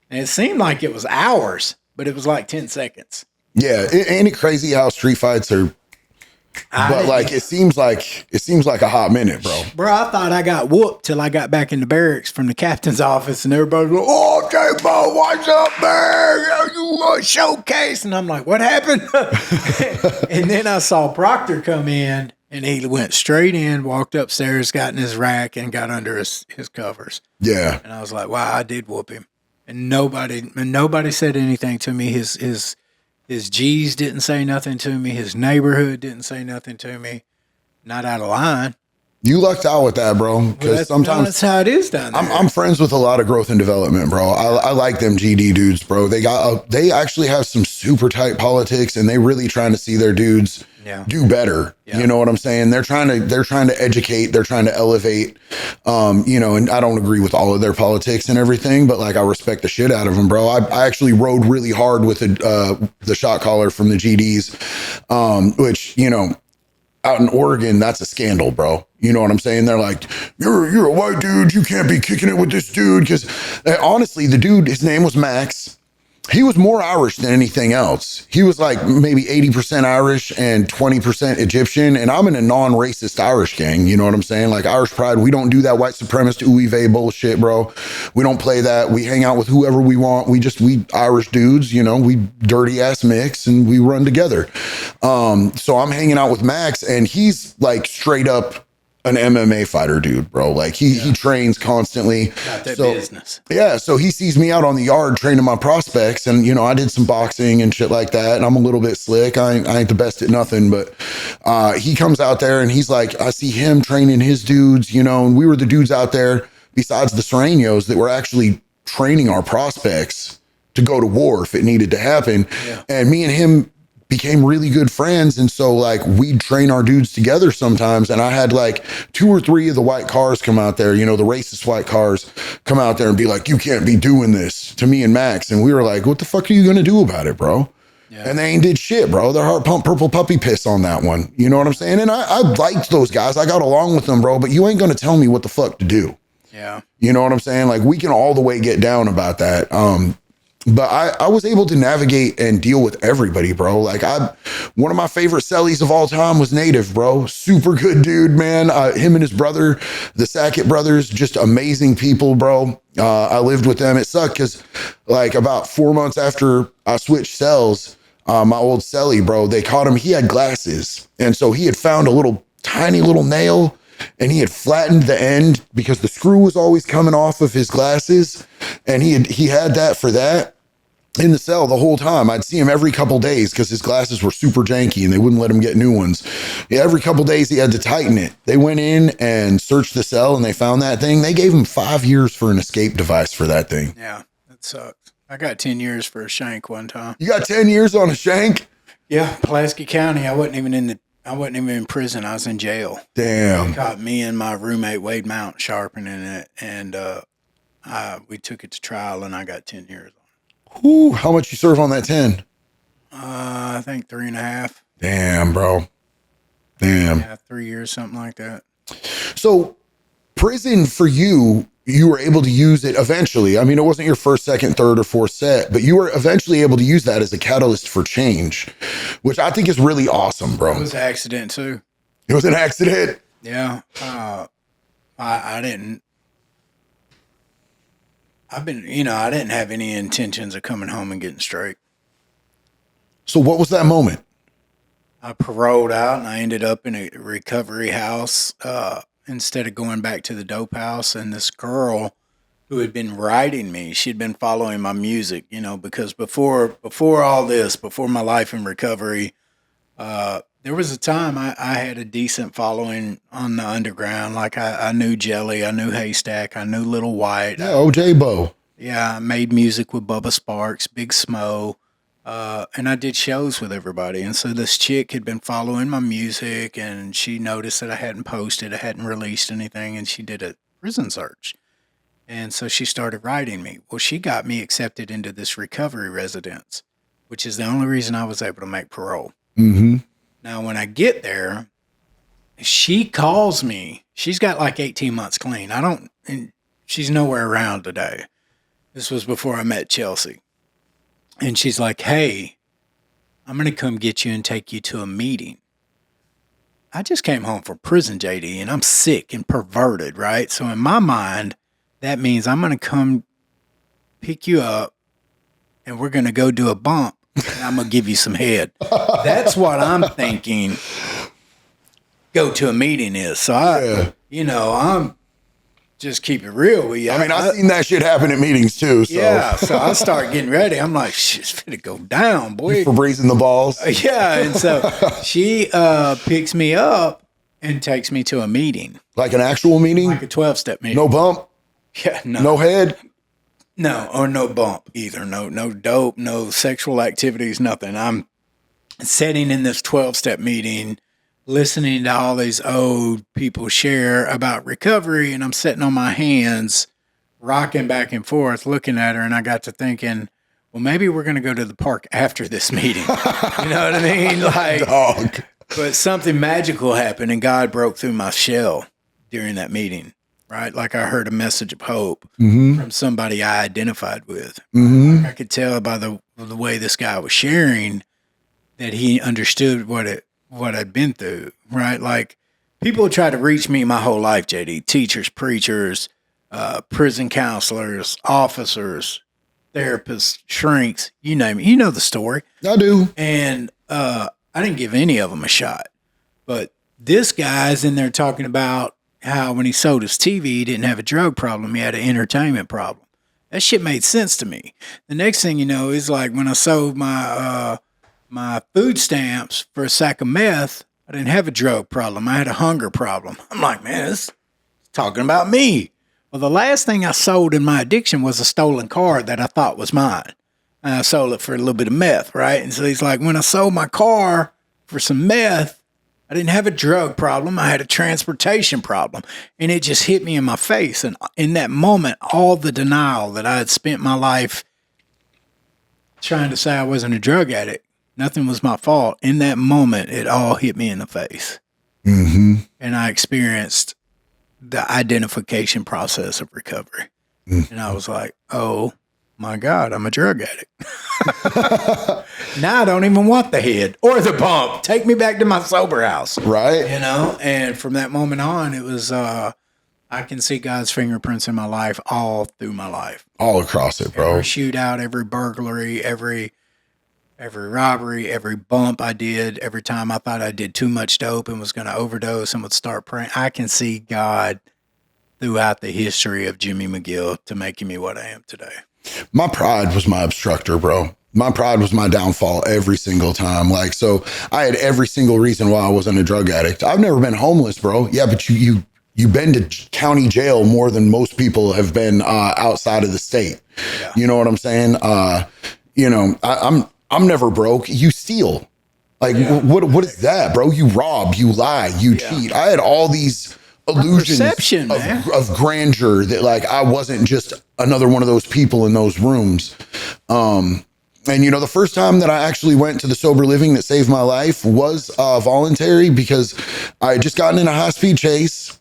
it seemed like it was hours, but it was like 10 seconds. Yeah, ain't it crazy how street fights are? But like it seems like a hot minute, bro. Bro, I thought I got whooped till I got back in the barracks from the captain's office, and everybody was like, "Oh, J-Bo, what's up, man? You showcase?" And I'm like, "What happened?" And then I saw Proctor come in, and he went straight in, walked upstairs, got in his rack, and got under his covers. Yeah, and I was like, "Wow, I did whoop him." And nobody said anything to me. His G's didn't say nothing to me. His neighborhood didn't say nothing to me. Not out of line. You lucked out with that, bro. Because sometimes that's how it is down there. I'm friends with a lot of growth and development, bro. I like them GD dudes, bro. They actually have some super tight politics, and they really trying to see their dudes do better. Yeah. You know what I'm saying? They're trying to educate. They're trying to elevate. And I don't agree with all of their politics and everything, but like I respect the shit out of them, bro. I actually rode really hard with the shot caller from the GDs, which out in Oregon, that's a scandal, bro. You know what I'm saying? They're like, you're a white dude. You can't be kicking it with this dude. Because honestly, the dude, his name was Max. He was more Irish than anything else. He was like maybe 80% Irish and 20% Egyptian. And I'm in a non-racist Irish gang. You know what I'm saying? Like Irish pride, we don't do that white supremacist ooey vey bullshit, bro. We don't play that. We hang out with whoever we want. We Irish dudes, we dirty ass mix and we run together. So I'm hanging out with Max, and he's like straight up an MMA fighter dude, bro. Like he trains constantly. Got that business. Yeah. So he sees me out on the yard training my prospects, and I did some boxing and shit like that. And I'm a little bit slick. I ain't the best at nothing, but he comes out there and he's like, I see him training his dudes, and we were the dudes out there besides the Serenos that were actually training our prospects to go to war if it needed to happen. Yeah. And me and him became really good friends. And so like we'd train our dudes together sometimes. And I had like 2 or 3 of the white cars come out there, the racist white cars come out there and be like, you can't be doing this to me and Max. And we were like, what the fuck are you going to do about it, bro? Yeah. And they ain't did shit, bro. Their heart pumped purple puppy piss on that one. You know what I'm saying? And I liked those guys. I got along with them, bro, but you ain't going to tell me what the fuck to do. Yeah. You know what I'm saying? Like we can all the way get down about that. But I was able to navigate and deal with everybody, bro. Like one of my favorite cellies of all time was Native, bro. Super good dude, man. Him and his brother, the Sackett brothers, just amazing people, bro. I lived with them. It sucked because like about 4 months after I switched cells, my old cellie, bro, they caught him. He had glasses. And so he had found a little tiny little nail and he had flattened the end because the screw was always coming off of his glasses. And he had that for that in the cell the whole time. I'd see him every couple days because his glasses were super janky and they wouldn't let him get new ones. Yeah, every couple days he had to tighten it. They went in and searched the cell and they found that thing. They gave him 5 years for an escape device for that thing. Yeah, that sucks. I got 10 years for a shank one time. You got 10 years on a shank? Yeah, Pulaski County. I wasn't even in prison. I was in jail. Damn. They caught me and my roommate Wade Mount sharpening it, and we took it to trial, and I got 10 years on it. Ooh, how much you serve on that 10? I think 3.5. Damn, bro. Damn. Yeah, 3 years, something like that. So prison for you, you were able to use it eventually. I mean, it wasn't your first, second, third, or fourth set, but you were eventually able to use that as a catalyst for change, which I think is really awesome, bro. It was an accident too. It was an accident. Yeah. I didn't have any intentions of coming home and getting straight. So what was that moment? I paroled out and I ended up in a recovery house instead of going back to the dope house. And this girl who had been writing me, she'd been following my music, because before all this, before my life in recovery, there was a time I had a decent following on the underground. Like I knew Jelly, I knew Haystack, I knew Little White. Yeah, OJ Bo. Yeah, I made music with Bubba Sparks, Big Smo. And I did shows with everybody. And so this chick had been following my music and she noticed that I hadn't posted, I hadn't released anything, and she did a prison search. And so she started writing me. Well, she got me accepted into this recovery residence, which is the only reason I was able to make parole. Mm-hmm. Now, when I get there, she calls me. She's got like 18 months clean. And she's nowhere around today. This was before I met Chelsea. And she's like, hey, I'm going to come get you and take you to a meeting. I just came home from prison, JD, and I'm sick and perverted, right? So in my mind, that means I'm going to come pick you up and we're going to go do a bump and I'm going to give you some head. That's what I'm thinking go to a meeting is. So I'm just keep it real with you. I mean, I've seen that shit happen at meetings too. So. Yeah, so I start getting ready. I'm like, shit, it's finna go down, boy. For breezing the balls. Yeah, and so she picks me up and takes me to a meeting. Like an actual meeting? Like a 12-step meeting. No bump? Yeah, no. No head? No, or no bump either. No dope, no sexual activities, nothing. I'm sitting in this 12-step meeting, listening to all these old people share about recovery, and I'm sitting on my hands, rocking back and forth, looking at her, and I got to thinking, well, maybe we're going to go to the park after this meeting. You know what I mean? Like, Dog. But something magical happened, and God broke through my shell during that meeting, right? Like I heard a message of hope from somebody I identified with. Like I could tell by the way this guy was sharing that he understood what I'd been through, right? Like people try to reach me my whole life, JD. Teachers, preachers, prison counselors, officers, therapists, shrinks, you name it. You know the story. I do. And I didn't give any of them a shot. But this guy's in there talking about how when he sold his TV, he didn't have a drug problem. He had an entertainment problem. That shit made sense to me. The next thing you know is like when I sold my food stamps for a sack of meth, I didn't have a drug problem. I had a hunger problem. I'm like, man, this is talking about me. Well, the last thing I sold in my addiction was a stolen car that I thought was mine. And I sold it for a little bit of meth, right? And so he's like, when I sold my car for some meth, I didn't have a drug problem. I had a transportation problem. And it just hit me in my face. And in that moment, all the denial that I had spent my life trying to say I wasn't a drug addict, nothing was my fault. In that moment, it all hit me in the face. Mm-hmm. And I experienced the identification process of recovery. And I was like, oh my God, I'm a drug addict. Now I don't even want the head or the bump. Take me back to my sober house. Right. And from that moment on, it was, I I can see God's fingerprints in my life all through my life. All across it, bro. Every shootout, every burglary, every robbery, every bump I did, every time I thought I did too much dope and was going to overdose and would start praying. I can see God throughout the history of Jimmy McGill to making me what I am today. My pride was my obstructor, bro. My pride was my downfall every single time. Like, so I had every single reason why I wasn't a drug addict. I've never been homeless, bro. Yeah, but you've been to county jail more than most people have been outside of the state. Yeah. You know what I'm saying? I'm never broke. You steal. Like, what is that, bro? You rob, you lie, you cheat. I had all these illusions of grandeur that, like, I wasn't just another one of those people in those rooms. And, the first time that I actually went to the sober living that saved my life was voluntary, because I had just gotten in a high-speed chase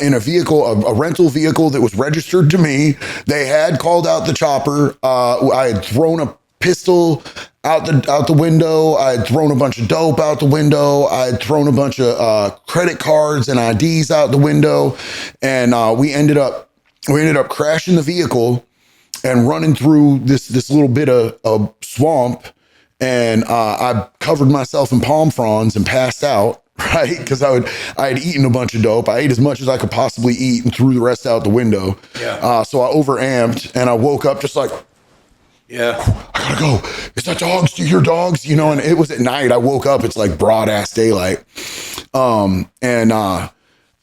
in a vehicle, a rental vehicle that was registered to me. They had called out the chopper. I had thrown a pistol out the window. I had thrown a bunch of dope out the window. I had thrown a bunch of credit cards and IDs out the window. And we ended up crashing the vehicle and running through this little bit of swamp. And I covered myself in palm fronds and passed out, right? Because I had eaten a bunch of dope. I ate as much as I could possibly eat and threw the rest out the window. Yeah. So I overamped and I woke up just like, yeah, I gotta go. Is that dogs? Do you hear dogs? And it was at night. I woke up, it's like broad ass daylight.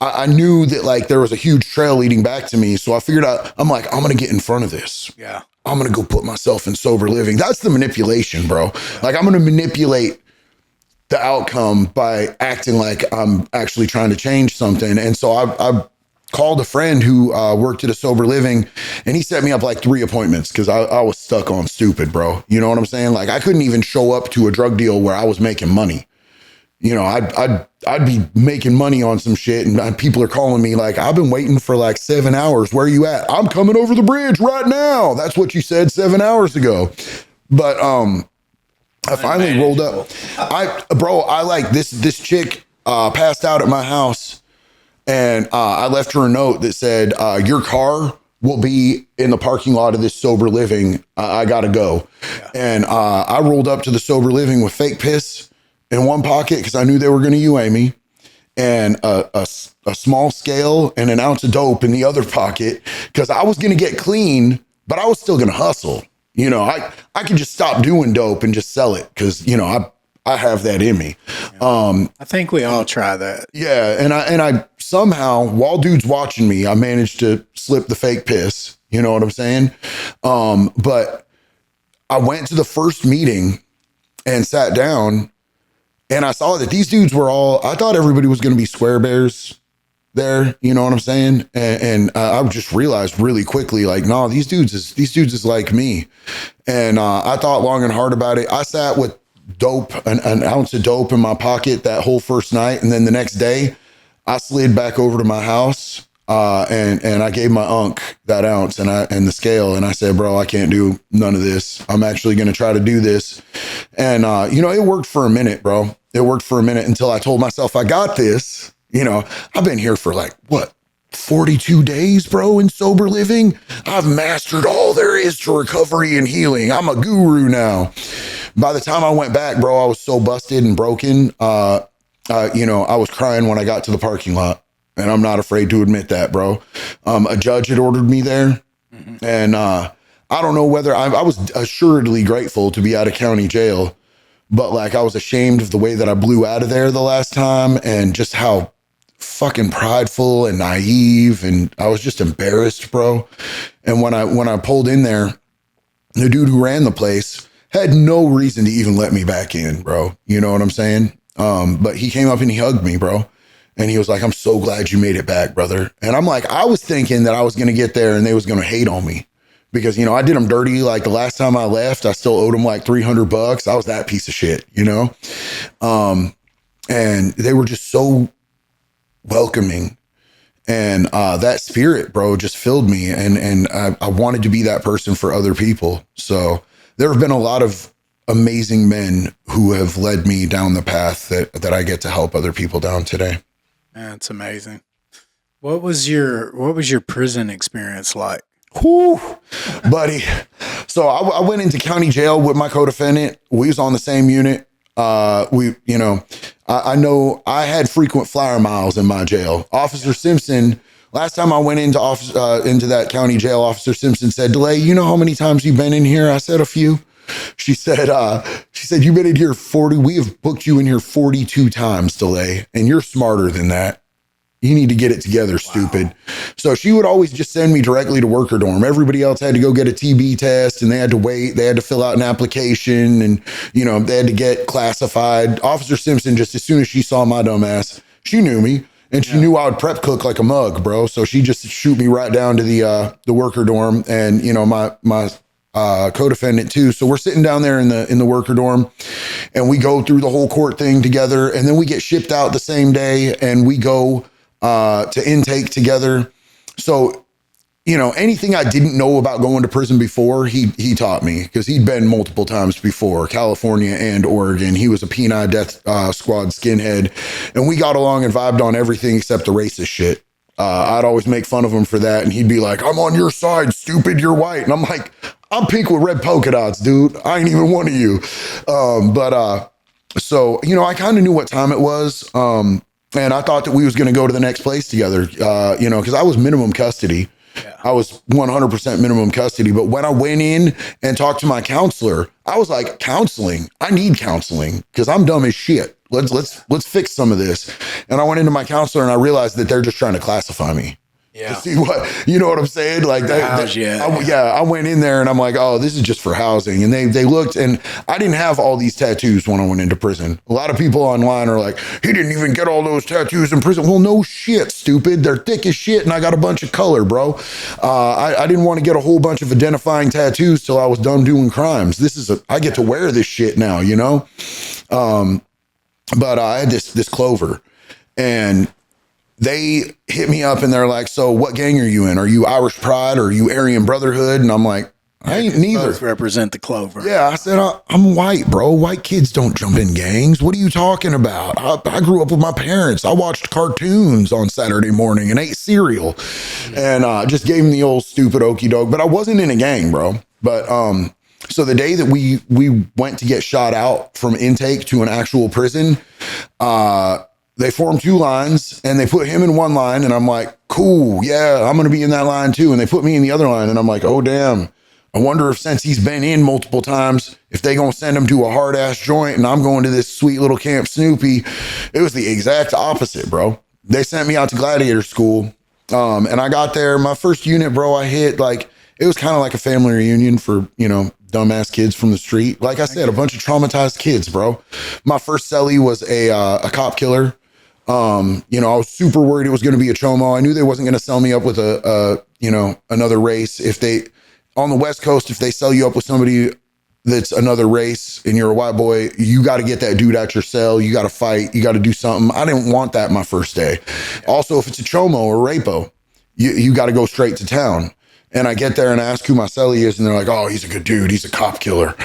I knew that, like, there was a huge trail leading back to me. So I figured out, I'm like, I'm going to get in front of this. Yeah. I'm going to go put myself in sober living. That's the manipulation, bro. Yeah. Like, I'm going to manipulate the outcome by acting like I'm actually trying to change something. And so I called a friend who worked at a sober living, and he set me up like 3 appointments because I was stuck on stupid, bro. You know what I'm saying? Like, I couldn't even show up to a drug deal where I was making money. I'd be making money on some shit, and people are calling me like, I've been waiting for like 7 hours. Where are you at? I'm coming over the bridge right now. That's what you said 7 hours ago. But I finally rolled up. I like this chick passed out at my house, and I left her a note that said, your car will be in the parking lot of this sober living. I gotta go. Yeah. And I rolled up to the sober living with fake piss in one pocket because I knew they were going to UA me, and a small scale and an ounce of dope in the other pocket because I was going to get clean, but I was still going to hustle. I could just stop doing dope and just sell it because, I have that in me. I think we all try that. Yeah. And I somehow, while dude's watching me, I managed to slip the fake piss. You know what I'm saying? But I went to the first meeting and sat down, and I saw that these dudes were I thought everybody was going to be square bears there. You know what I'm saying? And I just realized really quickly, like, no, these dudes is like me. And I thought long and hard about it. I sat with dope, an ounce of dope in my pocket that whole first night. And then the next day I slid back over to my house and I gave my unc that ounce and the scale. And I said, bro, I can't do none of this. I'm actually going to try to do this. And, it worked for a minute, bro. It worked for a minute until I told myself I got this. I've been here for 42 days, bro, in sober living. I've mastered all there is to recovery and healing. I'm a guru now. By the time I went back, bro, I was so busted and broken. I was crying when I got to the parking lot. And I'm not afraid to admit that, bro. A judge had ordered me there. Mm-hmm. And I don't know whether I was assuredly grateful to be out of county jail, but I was ashamed of the way that I blew out of there the last time and just how fucking prideful and naive. And I was just embarrassed, bro. And when I pulled in there, the dude who ran the place had no reason to even let me back in, bro. You know what I'm saying? But he came up and he hugged me, bro. And he was like, I'm so glad you made it back, brother. And I'm like, I was thinking that I was going to get there and they was going to hate on me because, I did them dirty. Like the last time I left, I still owed them like $300. I was that piece of shit, and they were just so welcoming. And that spirit, bro, just filled me. And I wanted to be that person for other people. So there have been a lot of amazing men who have led me down the path that I get to help other people down today. That's amazing. What was your prison experience like? Whew, buddy. So I went into county jail with my co-defendant. We was on the same unit. I know I had frequent flyer miles in my jail. Officer Simpson, last time I went into into that county jail, Officer Simpson said, "DeLay, you know how many times you've been in here?" I said, "A few." She said, "You've been in here 40. We have booked you in here 42 times, DeLay, and you're smarter than that. You need to get it together, stupid." So she would always just send me directly to worker dorm. Everybody else had to go get a TB test and they had to wait. They had to fill out an application and, they had to get classified. Officer Simpson, just as soon as she saw my dumb ass, she knew me and she knew I would prep cook like a mug, bro. So she just shoot me right down to the worker dorm and, my co-defendant too. So we're sitting down there in the worker dorm and we go through the whole court thing together. And then we get shipped out the same day and we go to intake together. So, anything I didn't know about going to prison before, he taught me because he'd been multiple times before, California and Oregon. He was a P&I death squad skinhead, and we got along and vibed on everything except the racist shit. I'd always make fun of him for that, and he'd be like, "I'm on your side, stupid, you're white." And I'm like, "I'm pink with red polka dots, dude. I ain't even one of you." So, I kind of knew what time it was. And I thought that we was going to go to the next place together, because I was minimum custody. Yeah. I was 100% minimum custody. But when I went in and talked to my counselor, I was like, "Counseling? I need counseling because I'm dumb as shit. Let's fix some of this." And I went into my counselor and I realized that they're just trying to classify me. Yeah. To see what, you know what I'm saying? Like I went in there and I'm like, "Oh, this is just for housing." And they looked, and I didn't have all these tattoos when I went into prison. A lot of people online are like, "He didn't even get all those tattoos in prison." Well, no shit, stupid. They're thick as shit. And I got a bunch of color, bro. I didn't want to get a whole bunch of identifying tattoos till I was done doing crimes. I get to wear this shit now, but I had this clover and they hit me up and they're like, "So what gang are you in? Are you Irish Pride or are you Aryan Brotherhood?" And I'm like, "I ain't neither." Both represent the clover. Yeah, I said, "I'm white, bro. White kids don't jump in gangs. What are you talking about? I grew up with my parents. I watched cartoons on Saturday morning and ate cereal." And just gave him the old stupid okey doke. But I wasn't in a gang, bro. But so the day that we went to get shot out from intake to an actual prison, they formed two lines and they put him in one line. And I'm like, "Cool. Yeah, I'm going to be in that line too." And they put me in the other line. And I'm like, "Oh, damn. I wonder if since he's been in multiple times, if they going to send him to a hard ass joint and I'm going to this sweet little Camp Snoopy." It was the exact opposite, bro. They sent me out to Gladiator School. And I got there, my first unit, bro, I hit it was kind of like a family reunion for, dumbass kids from the street. Like I said, a bunch of traumatized kids, bro. My first cellie was a cop killer. I was super worried it was going to be a chomo. I knew they wasn't going to sell me up with another race. On the West Coast, if they sell you up with somebody that's another race and you're a white boy, you got to get that dude out your cell. You got to fight. You got to do something. I didn't want that my first day. Also, if it's a chomo or rapo, you got to go straight to town. And I get there and I ask who my cellie is, and they're like, "Oh, he's a good dude. He's a cop killer."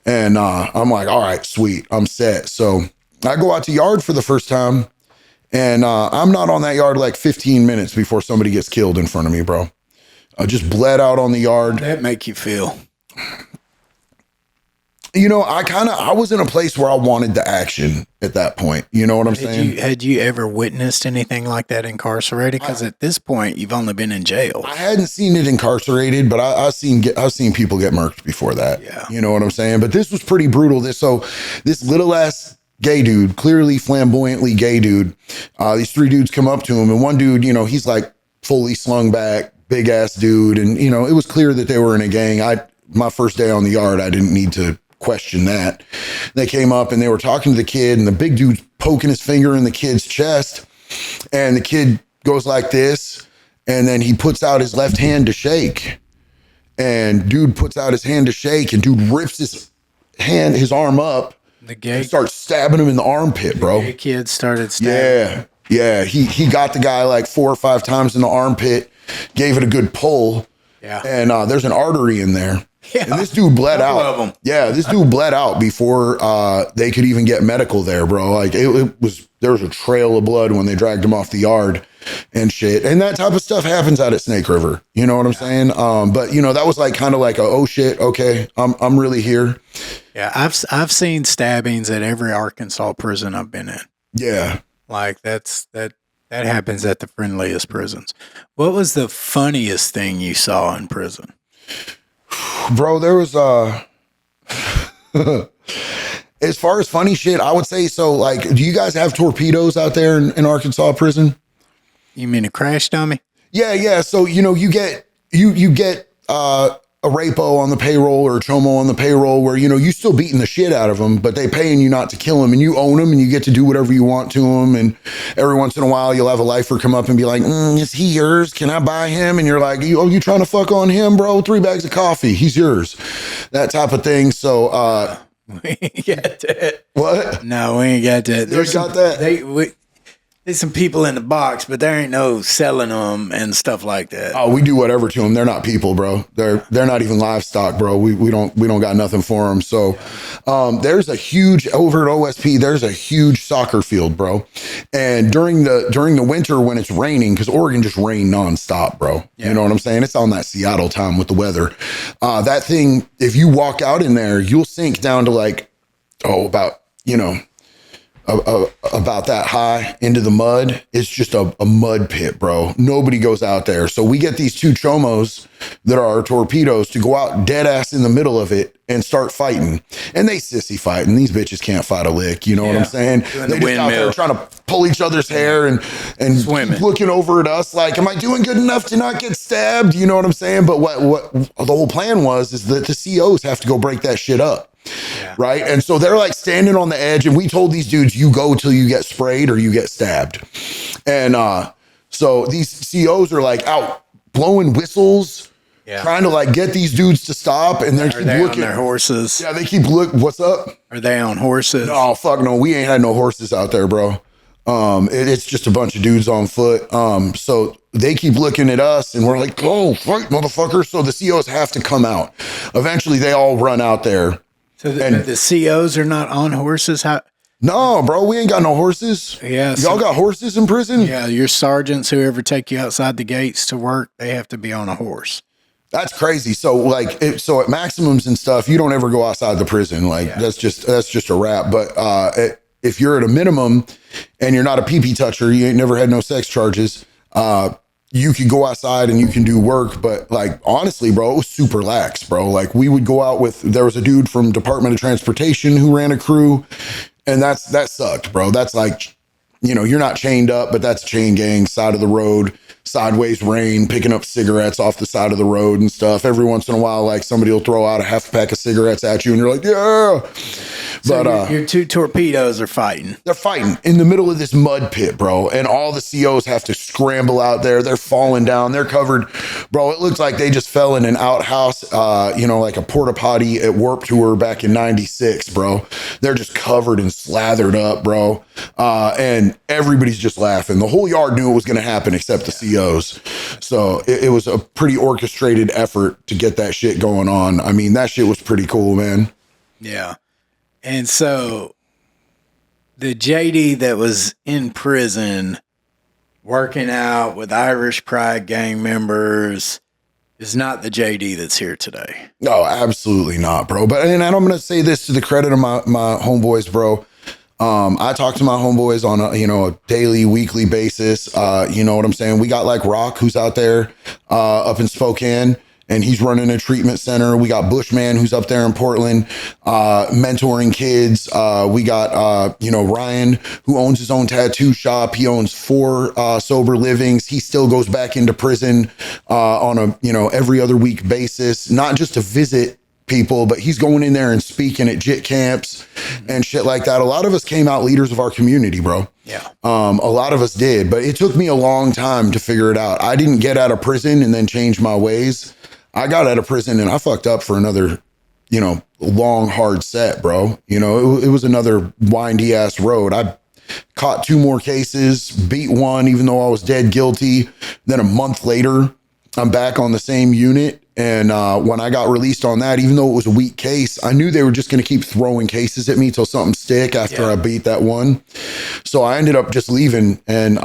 And I'm like, "All right, sweet. I'm set." So I go out to yard for the first time. And I'm not on that yard like 15 minutes before somebody gets killed in front of me, bro. I just bled out on the yard. How'd that make you feel? I was in a place where I wanted the action at that point. You know what I'm saying? Had you ever witnessed anything like that incarcerated? Because at this point, you've only been in jail. I hadn't seen it incarcerated, but I've seen people get murked before that. Yeah. You know what I'm saying? But this was pretty brutal. This little ass gay dude, clearly flamboyantly gay dude. These three dudes come up to him, and one dude, he's like fully slung back, big ass dude. And, it was clear that they were in a gang. My first day on the yard, I didn't need to question that. They came up and they were talking to the kid, and the big dude's poking his finger in the kid's chest. And the kid goes like this. And then he puts out his left hand to shake. And dude puts out his hand to shake, and dude rips his arm up. The gay starts stabbing him in the armpit, bro. The kid started stabbing. Yeah. He got the guy like 4 or 5 times in the armpit, gave it a good pull. Yeah. And there's an artery in there. Yeah. And this dude bled out. Yeah, this dude bled out before they could even get medical there, bro. Like there was a trail of blood when they dragged him off the yard. and shit. And that type of stuff happens out at Snake River. You know what I'm saying? But you know, that was like kind of like oh shit, okay, I'm really here. Yeah, I've seen stabbings at every Arkansas prison I've been in. Yeah. Like that happens at the friendliest prisons. What was the funniest thing you saw in prison? Bro, there was as far as funny shit, I would say so. Like, do you guys have torpedoes out there in Arkansas prison? You mean a crash dummy? Yeah. So you know, you get a rapo on the payroll or a chomo on the payroll where, you know, you still beating the shit out of them, but they paying you not to kill them, and you own them and you get to do whatever you want to them. And every once in a while you'll have a lifer come up and be like, is he yours? Can I buy him? And you're like, you trying to fuck on him, bro? 3 bags of coffee. He's yours. That type of thing. So, we ain't got that. what? No, we ain't got that. You got that? There's some people in the box, but there ain't no selling them and stuff like that. Oh, we do whatever to them. They're not people, bro. They're not even livestock, bro. We don't got nothing for them. So, there's a huge over at OSP. There's a huge soccer field, bro. And during the winter when it's raining, because Oregon just rain nonstop, bro. Yeah. You know what I'm saying? It's on that Seattle time with the weather. That thing, if you walk out in there, you'll sink down to like, about, you know, about that high into the mud. It's just a mud pit, bro. Nobody goes out there. So we get these 2 chomos that are our torpedoes to go out dead ass in the middle of it and start fighting. And they sissy fighting. These bitches can't fight a lick. You know what I'm saying? They just out there trying to pull each other's hair and keep looking over at us like, am I doing good enough to not get stabbed? You know what I'm saying? But what the whole plan is that the COs have to go break that shit up. Yeah. Right. And so they're like standing on the edge, and we told these dudes, you go till you get sprayed or you get stabbed. And so these COs are like out blowing whistles, trying to like get these dudes to stop. And they're looking on their horses. Yeah, they keep looking. What's up? Are they on horses? Oh, fuck no. We ain't had no horses out there, bro. It's just a bunch of dudes on foot. So they keep looking at us, and we're like, oh, fight, motherfucker. So the COs have to come out. Eventually, they all run out there. So the COs are not on horses? How? No, bro, we ain't got no horses. Yeah, y'all got horses in prison? Yeah, your sergeants, whoever take you outside the gates to work, they have to be on a horse. That's crazy. So like, so at maximums and stuff, you don't ever go outside the prison. Like that's just a wrap. But if you're at a minimum and you're not a pee-pee toucher, you ain't never had no sex charges. You can go outside and you can do work, but like, honestly, bro, it was super lax, bro. Like we would go out there was a dude from Department of Transportation who ran a crew, and that sucked, bro. That's like, you know, you're not chained up, but that's chain gang, side of the road, sideways rain, picking up cigarettes off the side of the road and stuff. Every once in a while, like somebody will throw out a half pack of cigarettes at you and you're like, yeah. So but your 2 torpedoes are fighting. They're fighting in the middle of this mud pit, bro. And all the COs have to scramble out there. They're falling down. They're covered. Bro, it looks like they just fell in an outhouse, you know, like a porta potty at Warped Tour back in 96, bro. They're just covered and slathered up, bro. And everybody's just laughing. The whole yard knew it was going to happen except the COs. So it was a pretty orchestrated effort to get that shit going on. I mean, that shit was pretty cool, man. Yeah. And so the JD that was in prison working out with Irish Pride gang members is not the JD that's here today. No, absolutely not, bro. But and I'm going to say this to the credit of my homeboys, bro. I talk to my homeboys on a daily, weekly basis. You know what I'm saying? We got like Rock, who's out there up in Spokane, and he's running a treatment center. We got Bushman, who's up there in Portland, mentoring kids. We got, Ryan, who owns his own tattoo shop. He owns 4 sober livings. He still goes back into prison on a, every other week basis, not just to visit people, but he's going in there and speaking at JIT camps and shit like that. A lot of us came out leaders of our community, bro. Yeah. A lot of us did, but it took me a long time to figure it out. I didn't get out of prison and then change my ways. I got out of prison and I fucked up for another, long, hard set, bro. It was another windy ass road. I caught 2 more cases, beat 1, even though I was dead guilty. Then a month later, I'm back on the same unit. And when I got released on that, even though it was a weak case, I knew they were just going to keep throwing cases at me till something stick after I beat that one. So I ended up just leaving and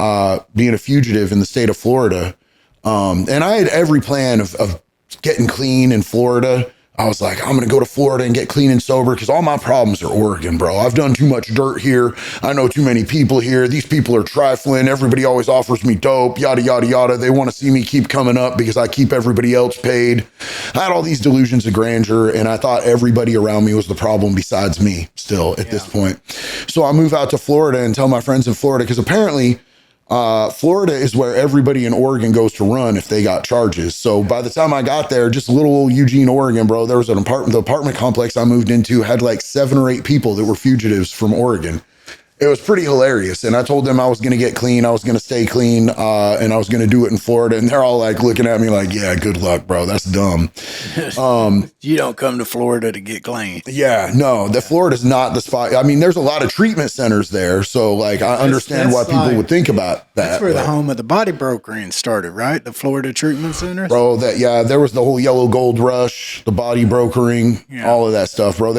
being a fugitive in the state of Florida. And I had every plan of getting clean in Florida. I was like, I'm going to go to Florida and get clean and sober because all my problems are Oregon, bro. I've done too much dirt here. I know too many people here. These people are trifling. Everybody always offers me dope, yada, yada, yada. They want to see me keep coming up because I keep everybody else paid. I had all these delusions of grandeur, and I thought everybody around me was the problem besides me still at this point. So I move out to Florida and tell my friends in Florida because apparently Florida is where everybody in Oregon goes to run if they got charges. So by the time I got there, just little old Eugene, Oregon, bro, there was the apartment complex I moved into had like 7 or 8 people that were fugitives from Oregon. It was pretty hilarious. And I told them I was going to get clean. I was going to stay clean. And I was going to do it in Florida. And they're all like looking at me like, yeah, good luck, bro. That's dumb. You don't come to Florida to get clean. Yeah, no, the Florida's not the spot. I mean, there's a lot of treatment centers there. So like, I understand why people would think about that. That's where the home of the body brokering started, right? The Florida Treatment Centers. Bro, there was the whole yellow gold rush, the body brokering, all of that stuff, bro.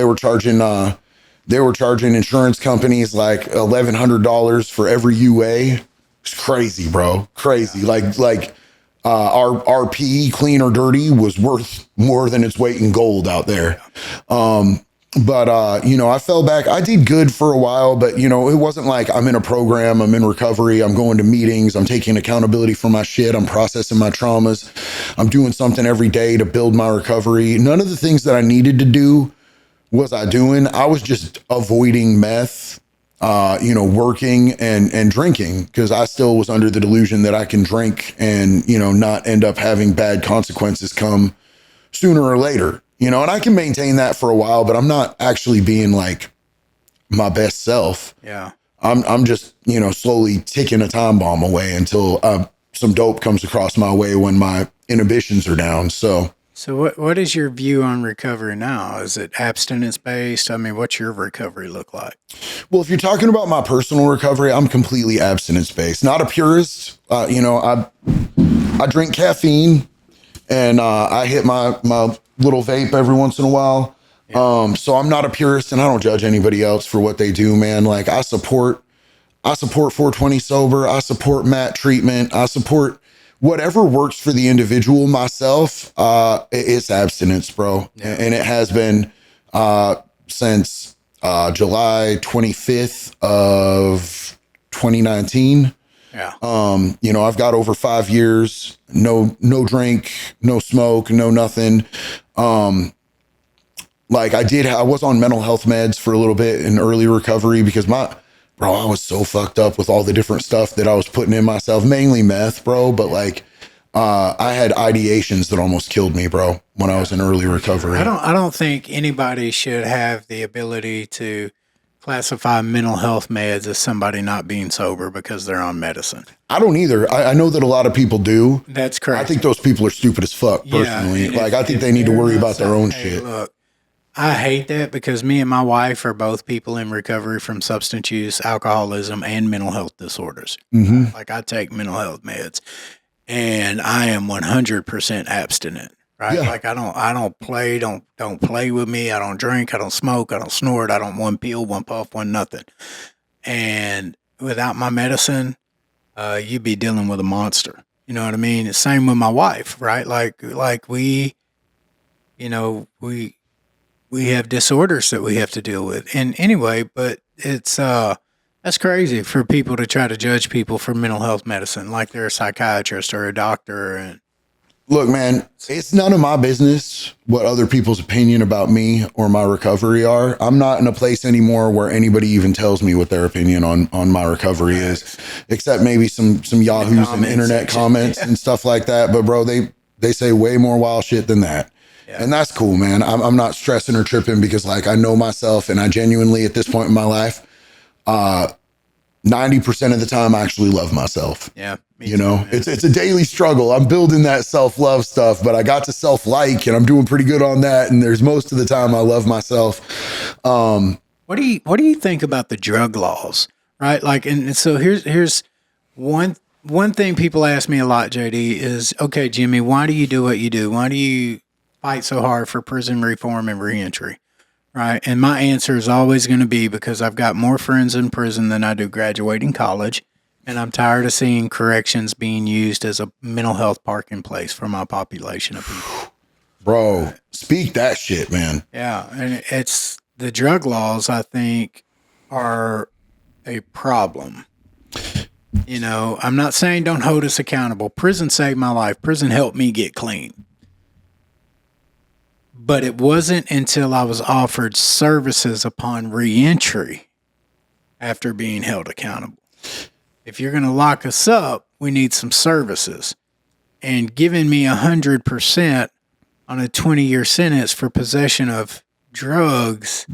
They were charging insurance companies like $1,100 for every UA. It's crazy, bro. Crazy. Like our PE, clean or dirty, was worth more than its weight in gold out there. But I fell back. I did good for a while, but it wasn't like I'm in a program, I'm in recovery, I'm going to meetings, I'm taking accountability for my shit, I'm processing my traumas, I'm doing something every day to build my recovery. None of the things that I needed to do was I doing. I was just avoiding meth, working and drinking because I still was under the delusion that I can drink and, not end up having bad consequences come sooner or later, and I can maintain that for a while, but I'm not actually being like my best self. Yeah. I'm just, slowly ticking a time bomb away until some dope comes across my way when my inhibitions are down. So what is your view on recovery now? Is it abstinence based? I mean, what's your recovery look like? Well, if you're talking about my personal recovery, I'm completely abstinence based, not a purist. I drink caffeine and I hit my little vape every once in a while. So I'm not a purist and I don't judge anybody else for what they do, man. Like I support 420 sober. I support MAT treatment. I support whatever works for the individual. Myself, it's abstinence, bro. Yeah. And it has been since July 25th of 2019. Yeah. I've got over 5 years, no drink, no smoke, no nothing. I was on mental health meds for a little bit in early recovery because I was so fucked up with all the different stuff that I was putting in myself, mainly meth, bro. But I had ideations that almost killed me, bro, when I was in early recovery. I don't think anybody should have the ability to classify mental health meds as somebody not being sober because they're on medicine. I don't either. I know that a lot of people do. That's correct. I think those people are stupid as fuck, personally. I think they need to worry about their own shit. Look, I hate that because me and my wife are both people in recovery from substance use, alcoholism, and mental health disorders. Mm-hmm. I take mental health meds, and I am 100% abstinent. Right? Yeah. I don't play. Don't play with me. I don't drink. I don't smoke. I don't snort. I don't one peel, one puff, one nothing. And without my medicine, you'd be dealing with a monster. You know what I mean? It's same with my wife, right? Like we have disorders that we have to deal with. And anyway, but it's that's crazy for people to try to judge people for mental health medicine like they're a psychiatrist or a doctor. And look, man, it's none of my business what other people's opinion about me or my recovery are. I'm not in a place anymore where anybody even tells me what their opinion on my recovery is, except maybe some yahoos and internet comments and stuff like that. But bro, they say way more wild shit than that. Yeah. And that's cool, man. I'm not stressing or tripping because I know myself and I genuinely at this point in my life, 90% of the time I actually love myself. Yeah. It's a daily struggle. I'm building that self-love stuff, but I got to self-like and I'm doing pretty good on that. And there's most of the time I love myself. What do you think about the drug laws? Right? And so here's one thing people ask me a lot, JD, is, okay, Jimmy, why do you do what you do? Why do you fight so hard for prison reform and reentry? Right. And my answer is always going to be because I've got more friends in prison than I do graduating college. And I'm tired of seeing corrections being used as a mental health parking place for my population of people. Bro, speak that shit, man. Yeah. And it's the drug laws, I think, are a problem. You know, I'm not saying don't hold us accountable. Prison saved my life. Prison helped me get clean. But it wasn't until I was offered services upon reentry after being held accountable. If you're going to lock us up, we need some services. And giving me 100% on a 20-year sentence for possession of drugs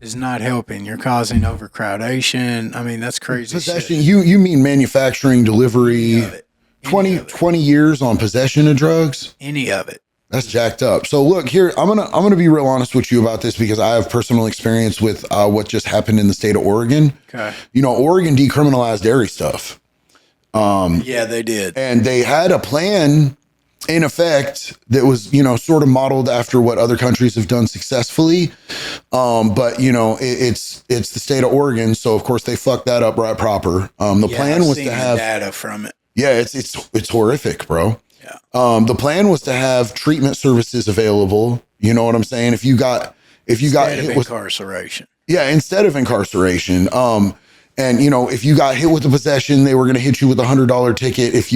is not helping. You're causing overcrowdation. I mean, that's crazy Possession, shit. you mean manufacturing, delivery, Any of it. 20 years on possession of drugs? Any of it. That's jacked up. So look here, I'm gonna be real honest with you about this because I have personal experience with what just happened in the state of Oregon. Okay. You know, Oregon decriminalized dairy stuff. Yeah, they did. And they had a plan in effect that was, you know, sort of modeled after what other countries have done successfully. But you know, it's the state of Oregon, so of course they fucked that up right proper. The plan I've was seen to have data from it. Yeah, it's horrific, bro. Yeah. The plan was to have treatment services available. You know what I'm saying? If you got Instead of hit with incarceration. instead of incarceration. And you know, if you got hit with a possession, they were going to hit you with $100 ticket. If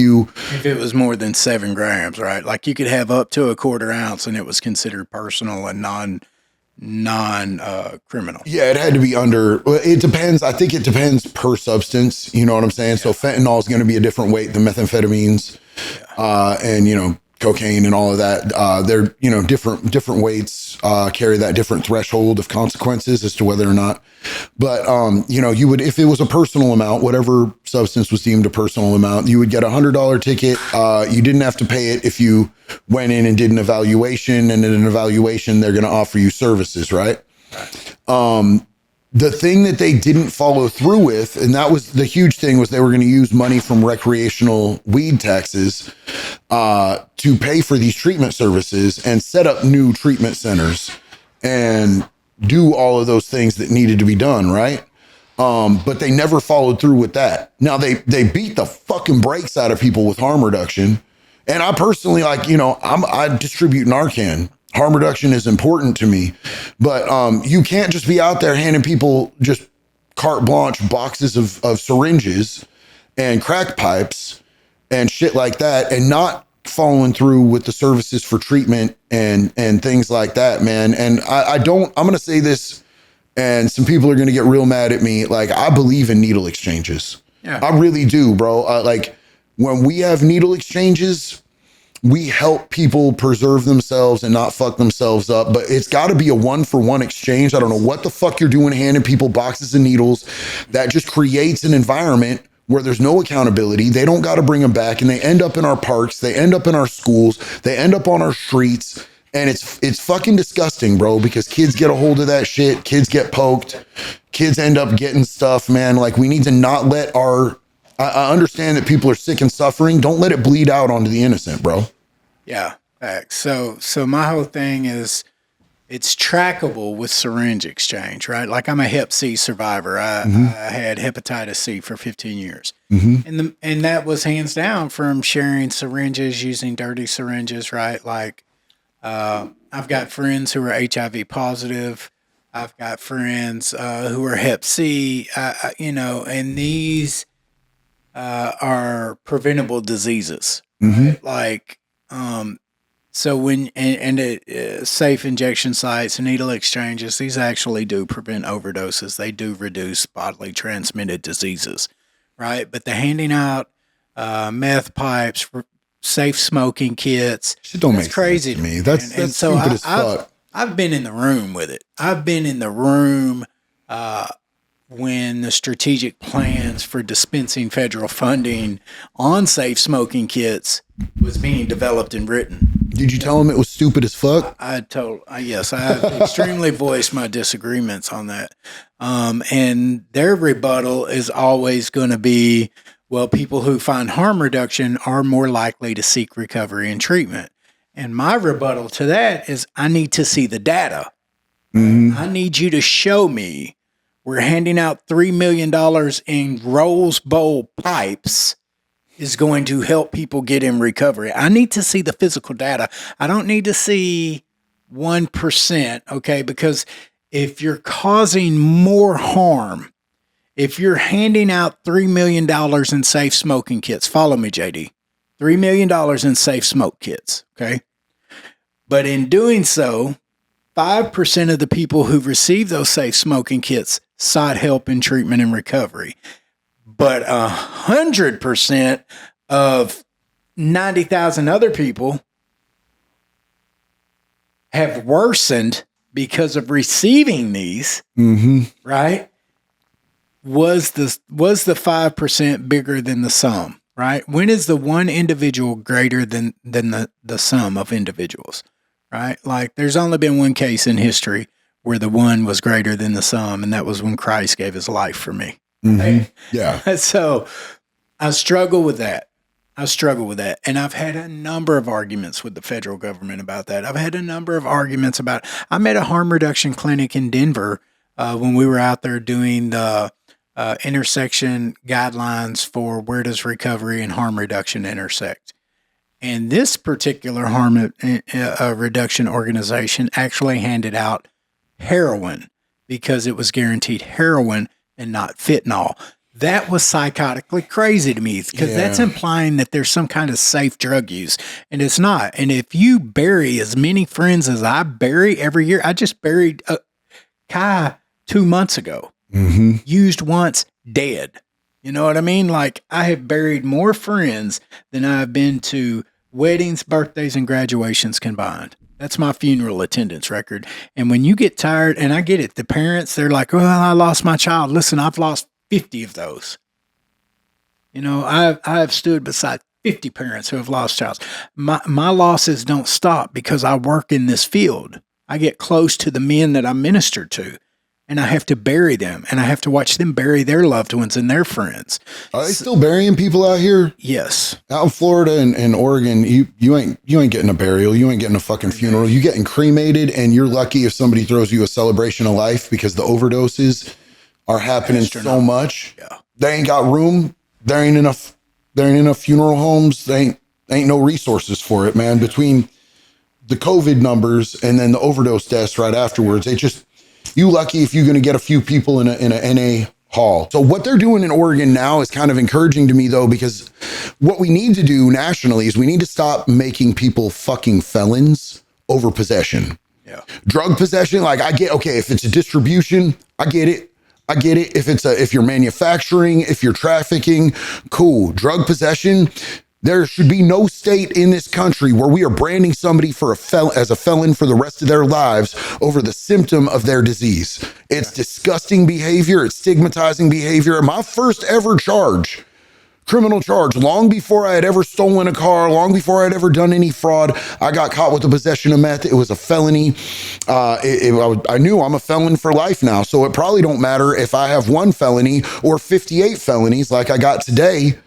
it was more than 7 grams, right? Like you could have up to a quarter ounce, and it was considered personal and non criminal. Yeah, it had to be under. It depends. I think it depends per substance. You know what I'm saying? So fentanyl is going to be a different weight than methamphetamines, and you know, cocaine and all of that. They're, you know, different weights carry that different threshold of consequences as to whether or not. But you know, you would, if it was a personal amount, whatever substance was deemed a personal amount, you would get $100 ticket. You didn't have to pay it if you went in and did an evaluation, and in an evaluation, they're going to offer you services, right? The thing that they didn't follow through with, and that was the huge thing, was they were going to use money from recreational weed taxes to pay for these treatment services and set up new treatment centers and do all of those things that needed to be done, right? But they never followed through with that. Now they beat the fucking brakes out of people with harm reduction. And I personally, like, you know, I distribute Narcan. Harm reduction is important to me, but you can't just be out there handing people just carte blanche boxes of syringes and crack pipes and shit like that, and not following through with the services for treatment and things like that, man. And I'm going to say this, and some people are going to get real mad at me. Like, I believe in needle exchanges. Yeah. I really do, bro. Like, when we have needle exchanges, we help people preserve themselves and not fuck themselves up, but it's got to be a 1-for-1 exchange. I don't know what the fuck you're doing handing people boxes of needles. That just creates an environment where there's no accountability. They don't got to bring them back, and they end up in our parks. They end up in our schools. They end up on our streets, and it's fucking disgusting, bro, because kids get a hold of that shit. Kids get poked. Kids end up getting stuff, man. Like, we need to not let I understand that people are sick and suffering. Don't let it bleed out onto the innocent, bro. Yeah, facts. So my whole thing is it's trackable with syringe exchange, right? Like, I'm a Hep C survivor. I had hepatitis C for 15 years. And that was hands down from sharing syringes, using dirty syringes, right? Like, I've got friends who are HIV positive. I've got friends who are Hep C, you know, and these are preventable diseases, right? Like, so when, safe injection sites and needle exchanges, these actually do prevent overdoses. They do reduce bodily transmitted diseases, right? But the handing out meth pipes, safe smoking kits, Shit don't that's make crazy sense to me. That's so stupid as fuck. I've been in the room with it. I've been in the room when the strategic plans for dispensing federal funding on safe smoking kits was being developed and written. Did you tell them it was stupid as fuck? Yes, I have extremely voiced my disagreements on that. And their rebuttal is always going to be, well, people who find harm reduction are more likely to seek recovery and treatment. And my rebuttal to that is I need to see the data. I need you to show me we're handing out $3 million in Rose Bowl pipes is going to help people get in recovery. I need to see the physical data. I don't need to see 1%, okay? Because if you're causing more harm, if you're handing out $3 million in safe smoking kits, follow me, JD, $3 million in safe smoke kits, okay? But in doing so, 5% of the people who received those safe smoking kits sought help in treatment and recovery. But 100% of 90,000 other people have worsened because of receiving these, right? Was the 5% bigger than the sum, right? When is the one individual greater than the sum of individuals, right? Like there's only been one case in history where the one was greater than the sum, and that was when Christ gave his life for me. Right? Yeah. So I struggle with that. And I've had a number of arguments with the federal government about that. I've had a number of arguments about, I'm at a harm reduction clinic in Denver when we were out there doing the intersection guidelines for where does recovery and harm reduction intersect. And this particular harm reduction organization actually handed out heroin because it was guaranteed heroin and not fentanyl. That was psychotically crazy to me because that's implying that there's some kind of safe drug use, and it's not. And if you bury as many friends as I bury every year, I just buried Kai 2 months ago, used once, dead. You know what I mean? Like I have buried more friends than I've been to weddings, birthdays, and graduations combined. That's my funeral attendance record. And when you get tired, and I get it, the parents, they're like, well, I lost my child. Listen, I've lost 50 of those. You know, I've stood beside 50 parents who have lost child. My losses don't stop because I work in this field. I get close to the men that I minister to, and I have to bury them, and I have to watch them bury their loved ones and their friends. Are they still burying people out here? Yes. Out in Florida and Oregon, you ain't getting a burial. You ain't getting a fucking funeral. You getting cremated, and you're lucky if somebody throws you a celebration of life because the overdoses are happening so much. Yeah. They ain't got room. There ain't enough funeral homes. They ain't no resources for it, man. Between the COVID numbers and then the overdose deaths right afterwards, you lucky if you're going to get a few people in a NA hall. So what they're doing in Oregon now is kind of encouraging to me though, because what we need to do nationally is we need to stop making people fucking felons over possession. Yeah. Drug possession, like if it's a distribution, I get it. If you're manufacturing, if you're trafficking, cool. Drug possession, there should be no state in this country where we are branding somebody as a felon for the rest of their lives over the symptom of their disease. It's disgusting behavior. It's stigmatizing behavior. My first ever criminal charge, long before I had ever stolen a car, long before I had ever done any fraud, I got caught with the possession of meth. It was a felony. I knew I'm a felon for life now, so it probably don't matter if I have one felony or 58 felonies like I got today.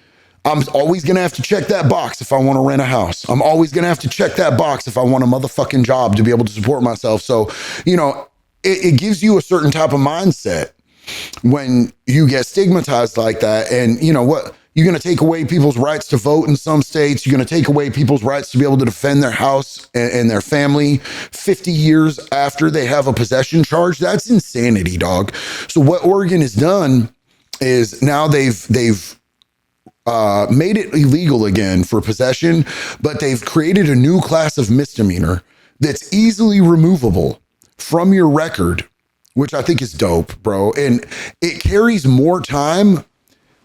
I'm always going to have to check that box if I want to rent a house. I'm always going to have to check that box if I want a motherfucking job to be able to support myself. So, it gives you a certain type of mindset when you get stigmatized like that. And you know what? You're going to take away people's rights to vote in some states. You're going to take away people's rights to be able to defend their house and their family 50 years after they have a possession charge. That's insanity, dog. So what Oregon has done is now they've made it illegal again for possession, but they've created a new class of misdemeanor that's easily removable from your record, which I think is dope, bro. And it carries more time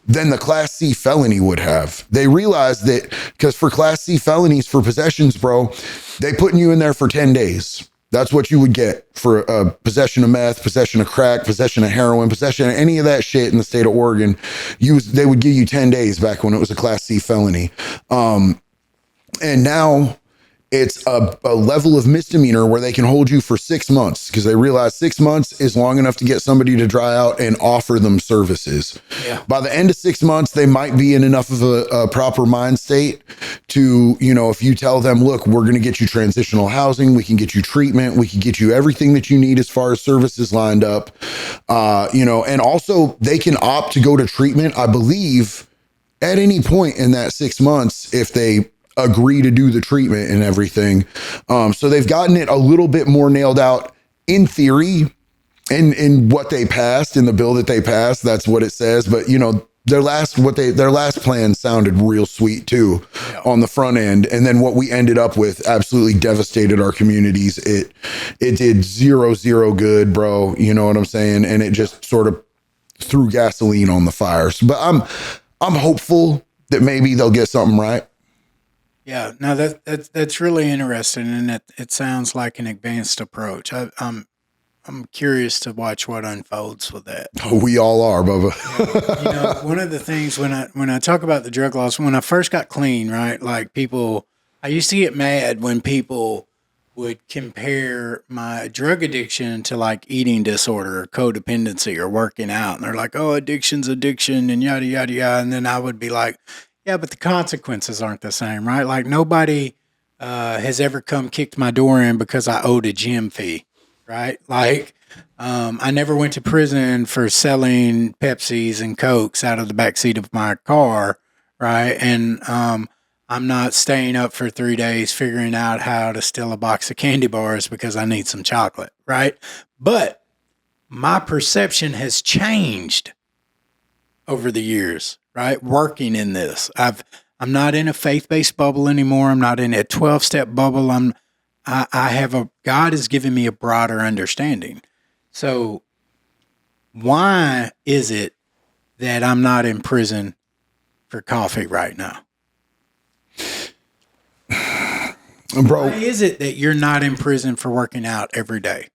than the Class C felony would have. They realized that because for Class C felonies for possessions, bro, they putting you in there for 10 days. That's what you would get for possession of meth, possession of crack, possession of heroin, possession of any of that shit in the state of Oregon. They would give you 10 days back when it was a Class C felony. And now it's a level of misdemeanor where they can hold you for 6 months because they realize 6 months is long enough to get somebody to dry out and offer them services. Yeah. By the end of 6 months, they might be in enough of a proper mind state to, you know, if you tell them, look, we're going to get you transitional housing, we can get you treatment, we can get you everything that you need as far as services lined up, you know, and also they can opt to go to treatment, I believe, at any point in that 6 months if they agree to do the treatment and everything. So they've gotten it a little bit more nailed out in theory in what they passed in the bill that they passed. That's what it says. But you know, their last plan sounded real sweet too on the front end. And then what we ended up with absolutely devastated our communities. It did zero good, bro. You know what I'm saying? And it just sort of threw gasoline on the fires. But I'm hopeful that maybe they'll get something right. Yeah, no, that's really interesting, and it sounds like an advanced approach. I'm curious to watch what unfolds with that. Oh, we all are, Bubba. You know, one of the things when I talk about the drug laws, when I first got clean, right? Like I used to get mad when people would compare my drug addiction to like eating disorder or codependency or working out, and they're like, "Oh, addiction's addiction," and yada yada yada, and then I would be like, yeah, but the consequences aren't the same, right? Like nobody has ever come kicked my door in because I owed a gym fee, right? Like I never went to prison for selling Pepsis and Cokes out of the backseat of my car, right? And I'm not staying up for 3 days figuring out how to steal a box of candy bars because I need some chocolate, right? But my perception has changed over the years. Right, working in this, I'm not in a faith-based bubble anymore. I'm not in a 12-step bubble. God has given me a broader understanding. So, why is it that I'm not in prison for coffee right now? Bro, why is it that you're not in prison for working out every day?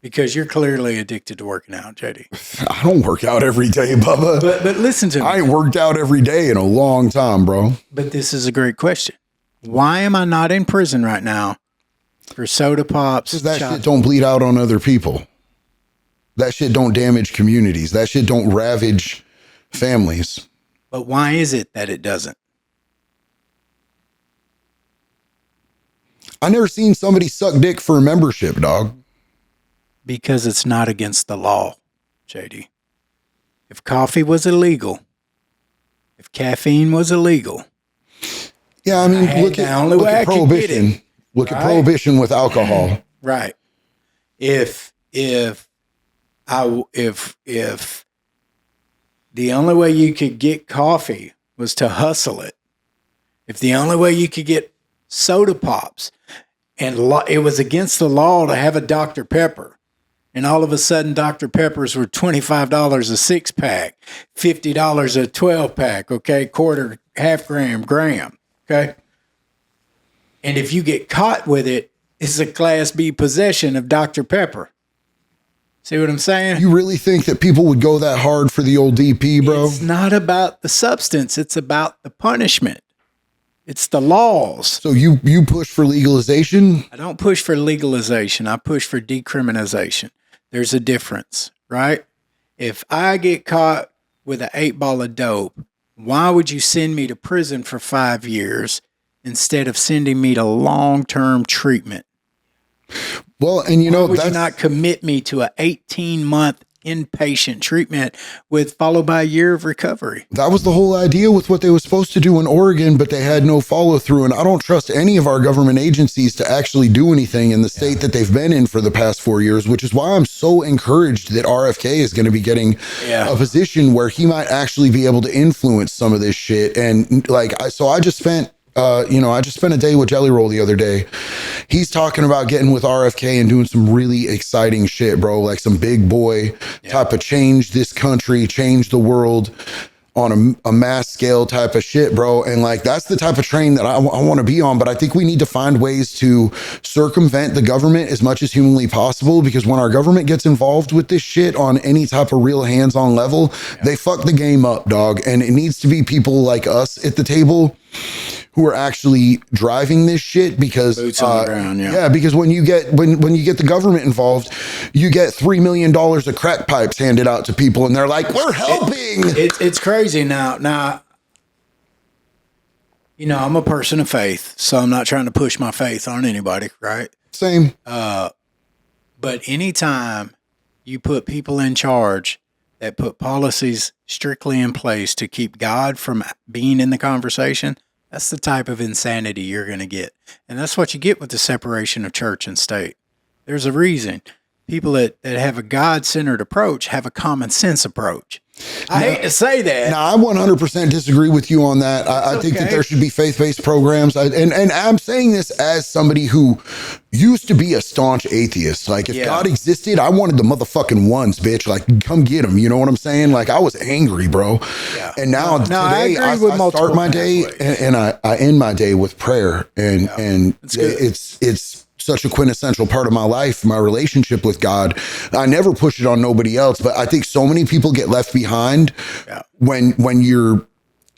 Because you're clearly addicted to working out, JD. I don't work out every day, Bubba. But listen to me. I ain't worked out every day in a long time, bro. But this is a great question. Why am I not in prison right now for soda pops? Because that shit don't bleed out on other people. That shit don't damage communities. That shit don't ravage families. But why is it that it doesn't? I never seen somebody suck dick for a membership, dog. Because it's not against the law, JD. If coffee was illegal, if caffeine was illegal. Yeah, I mean, look at prohibition. Look at prohibition with alcohol. Right. If the only way you could get coffee was to hustle it, if the only way you could get soda pops, and it was against the law to have a Dr. Pepper, and all of a sudden, Dr. Peppers were $25 a 6-pack, $50 a 12-pack, okay, quarter, half gram, okay? And if you get caught with it, it's a Class B possession of Dr. Pepper. See what I'm saying? You really think that people would go that hard for the old DP, bro? It's not about the substance. It's about the punishment. It's the laws. So you push for legalization? I don't push for legalization. I push for decriminalization. There's a difference, right? If I get caught with an 8-ball of dope, why would you send me to prison for 5 years instead of sending me to long-term treatment? Well, and you know, why would you not commit me to an 18-month inpatient treatment followed by a year of recovery? That was the whole idea with what they were supposed to do in Oregon, but they had no follow through. And I don't trust any of our government agencies to actually do anything in the state that they've been in for the past 4 years, which is why I'm so encouraged that RFK is going to be getting a position where he might actually be able to influence some of this shit. And I just spent a day with Jelly Roll the other day. He's talking about getting with RFK and doing some really exciting shit, bro. Like some big boy type of change this country, change the world on a mass scale type of shit, bro. And like, that's the type of train that I want to be on. But I think we need to find ways to circumvent the government as much as humanly possible, because when our government gets involved with this shit on any type of real hands-on level, they fuck the game up, dog. And it needs to be people like us at the table who are actually driving this shit, because Boots on the ground, yeah, because when you get when you get the government involved, you get $3 million of crack pipes handed out to people, and they're like, we're helping. It's crazy now. You know, I'm a person of faith, so I'm not trying to push my faith on anybody, right? Same. But anytime you put people in charge that put policies strictly in place to keep God from being in the conversation, that's the type of insanity you're going to get. And that's what you get with the separation of church and state. There's a reason. People that have a God-centered approach have a common sense approach. I hate to say that. Now, I 100% disagree with you on that. I think that there should be faith-based programs. And I'm saying this as somebody who used to be a staunch atheist. Like, if God existed, I wanted the motherfucking ones, bitch. Like, come get them. You know what I'm saying? Like, I was angry, bro. Yeah. And now today, I start my day and I end my day with prayer. And it's such a quintessential part of my life, my relationship with God. I never push it on nobody else, but I think so many people get left behind when you're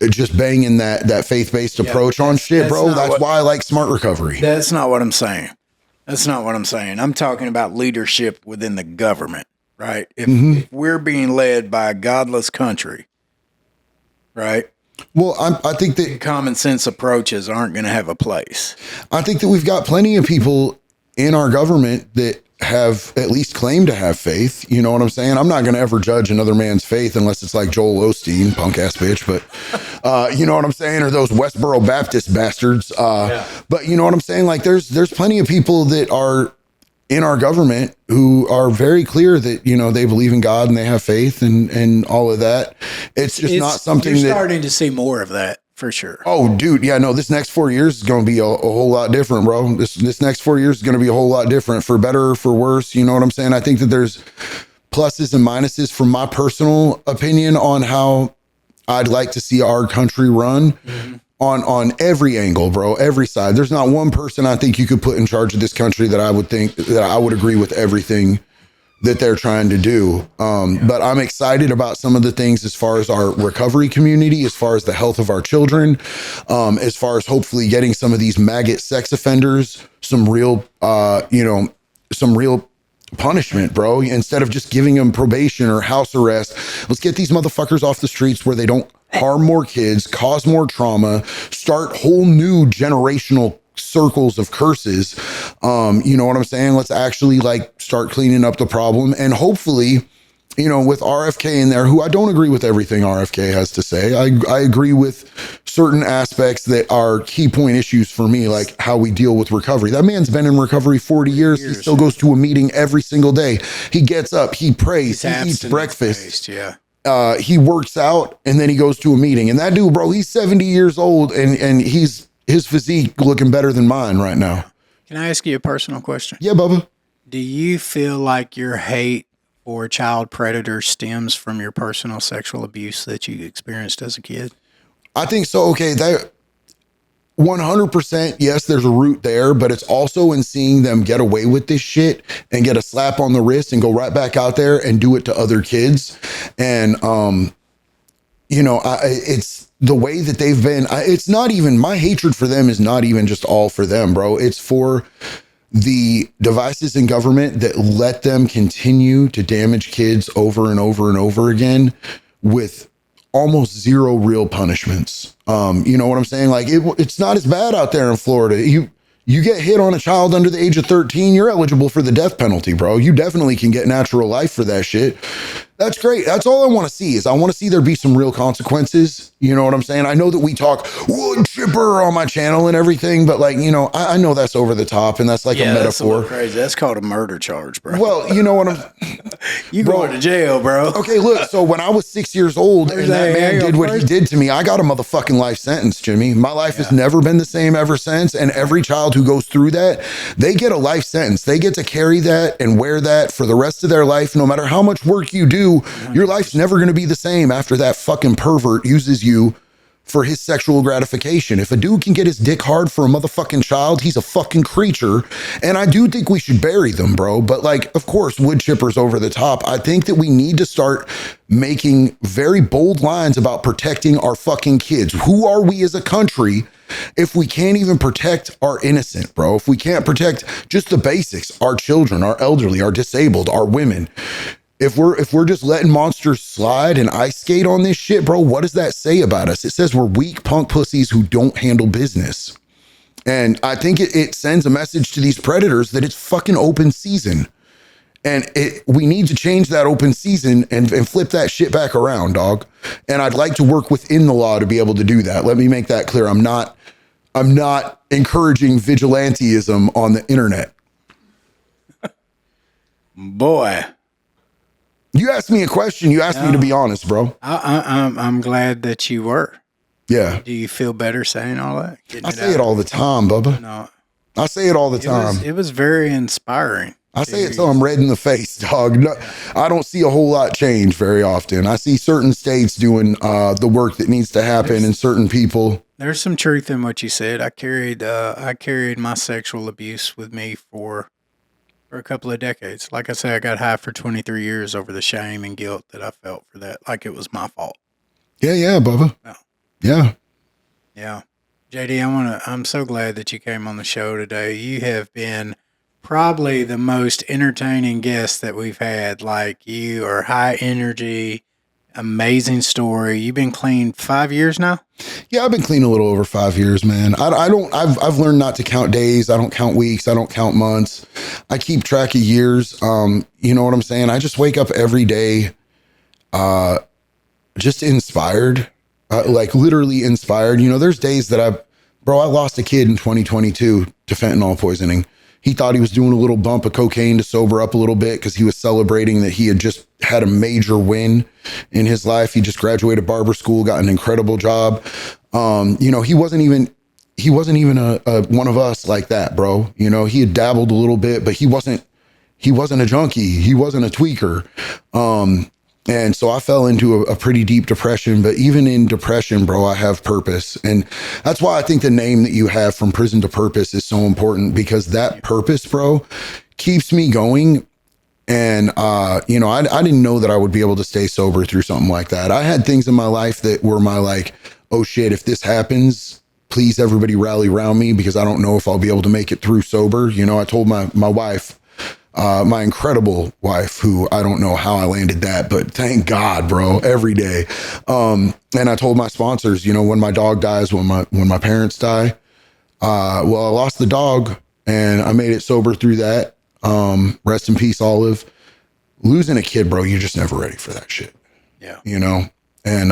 just banging that faith-based approach on shit, bro. That's why I like Smart Recovery. That's not what I'm saying. I'm talking about leadership within the government, right? If we're being led by a godless country, right? Well, I think that common sense approaches aren't going to have a place. I think that we've got plenty of people in our government that have at least claimed to have faith. You know what I'm saying? I'm not going to ever judge another man's faith unless it's like Joel Osteen, punk ass bitch. But you know what I'm saying? Or those Westboro Baptist bastards. But you know what I'm saying? Like there's plenty of people that are in our government who are very clear that, you know, they believe in God and they have faith and all of that. It's not something you're starting to see more of that for sure. Oh, dude. Yeah, no, this next 4 years is going to be a whole lot different, bro. This next 4 years is going to be a whole lot different, for better or for worse. You know what I'm saying? I think that there's pluses and minuses from my personal opinion on how I'd like to see our country run. On every angle, bro, every side. There's not one person I think you could put in charge of this country that I would think that I would agree with everything that they're trying to do. But I'm excited about some of the things as far as our recovery community, as far as the health of our children, as far as hopefully getting some of these maggot sex offenders some real punishment, bro. Instead of just giving them probation or house arrest, let's get these motherfuckers off the streets where they don't harm more kids, cause more trauma, start whole new generational circles of curses. You know what I'm saying? Let's actually like start cleaning up the problem. And hopefully, you know, with RFK in there, who I don't agree with everything RFK has to say. I agree with certain aspects that are key point issues for me, like how we deal with recovery. That man's been in recovery 40 years. He still goes to a meeting every single day. He gets up, he prays, he eats breakfast. He works out, and then he goes to a meeting. And that dude, bro, he's 70 years old, and his physique looking better than mine right now. Can I ask you a personal question? Yeah, Bubba. Do you feel like your hate for child predators stems from your personal sexual abuse that you experienced as a kid? I think so. Okay, that 100%. Yes, there's a root there, but it's also in seeing them get away with this shit and get a slap on the wrist and go right back out there and do it to other kids. And, you know, it's the way that they've been. It's not even, my hatred for them is not even just all for them, bro. It's for the devices in government that let them continue to damage kids over and over and over again with almost zero real punishments. You know what I'm saying? Like it's not as bad out there in Florida. You get hit on a child under the age of 13, you're eligible for the death penalty, bro. You definitely can get natural life for that shit. That's great. That's all I want to see is I want to see there be some real consequences. You know what I'm saying? I know that we talk wood chipper on my channel and everything, but like, you know, I know that's over the top and that's like a metaphor. That's a little crazy. That's called a murder charge, bro. Well, you know what you going to jail, bro. Okay, look, so when I was 6 years old and that man did what he did to me, I got a motherfucking life sentence, Jimmy. My life has never been the same ever since. And every child who goes through that, they get a life sentence. They get to carry that and wear that for the rest of their life. No matter how much work you do, your life's never going to be the same after that fucking pervert uses you for his sexual gratification. If a dude can get his dick hard for a motherfucking child, he's a fucking creature. And I do think we should bury them, bro. But like, of course, wood chipper's over the top. I think that we need to start making very bold lines about protecting our fucking kids. Who are we as a country If we can't even protect our innocent, bro, if we can't protect just the basics, our children, our elderly, our disabled, our women, if we're just letting monsters slide and ice skate on this shit, bro, what does that say about us? It says we're weak punk pussies who don't handle business. And I think it sends a message to these predators that it's fucking open season. And we need to change that open season and flip that shit back around, dog. And I'd like to work within the law to be able to do that. Let me make that clear. I'm not encouraging vigilantism on the internet. Boy. You asked me a question. You asked me to be honest, bro. I'm glad that you were. Yeah. Do you feel better saying all that? I say it all the time, Bubba. No. I say it all the time. It was very inspiring. I say it till I'm red in the face, dog. No, I don't see a whole lot change very often. I see certain states doing the work that needs to happen and certain people. There's some truth in what you said. I carried my sexual abuse with me for a couple of decades. Like I said, I got high for 23 years over the shame and guilt that I felt for that. Like it was my fault. Yeah, Bubba. No. Yeah. Yeah. JD, I'm so glad that you came on the show today. You have been probably the most entertaining guest that we've had. Like, you are high energy, amazing story. You've been clean 5 years now? Yeah, I've been clean a little over 5 years, man. I've learned not to count days. I don't count weeks. I don't count months. I keep track of years. You know what I'm saying? I just wake up every day, just inspired. Like literally inspired. You know, there's days that I lost a kid in 2022 to fentanyl poisoning. He thought he was doing a little bump of cocaine to sober up a little bit because he was celebrating that he had just had a major win in his life. He just graduated barber school, got an incredible job. You know, he wasn't even a one of us like that, bro. You know, he had dabbled a little bit, but he wasn't a junkie. He wasn't a tweaker. And so I fell into a pretty deep depression, but even in depression, bro, I have purpose. And that's why I think the name that you have, From Prison to Purpose, is so important, because that purpose, bro, keeps me going. And, you know, I didn't know that I would be able to stay sober through something like that. I had things in my life that were my like, oh shit, if this happens, please everybody rally around me, because I don't know if I'll be able to make it through sober. You know, I told my wife, my incredible wife, who I don't know how I landed that, but thank God, bro, every day. And I told my sponsors, you know, when my dog dies, when my parents die, well, I lost the dog and I made it sober through that. Rest in peace, Olive. Losing a kid, bro, you're just never ready for that shit. Yeah. You know, and,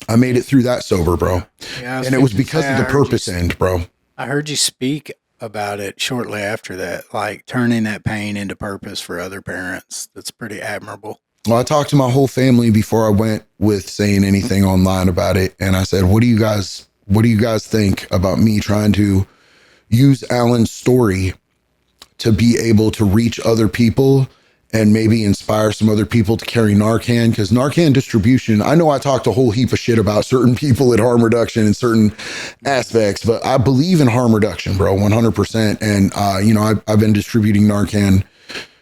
I made it through that sober, bro. Yeah, and it was because of the purpose end, bro. I heard you speak about it shortly after that, like turning that pain into purpose for other parents. That's pretty admirable. Well, I talked to my whole family before I went with saying anything online about it. And I said, what do you guys think about me trying to use Alan's story to be able to reach other people and maybe inspire some other people to carry Narcan? Because Narcan distribution, I know I talked a whole heap of shit about certain people at harm reduction in certain aspects, but I believe in harm reduction, bro, 100%. And, you know, I've been distributing Narcan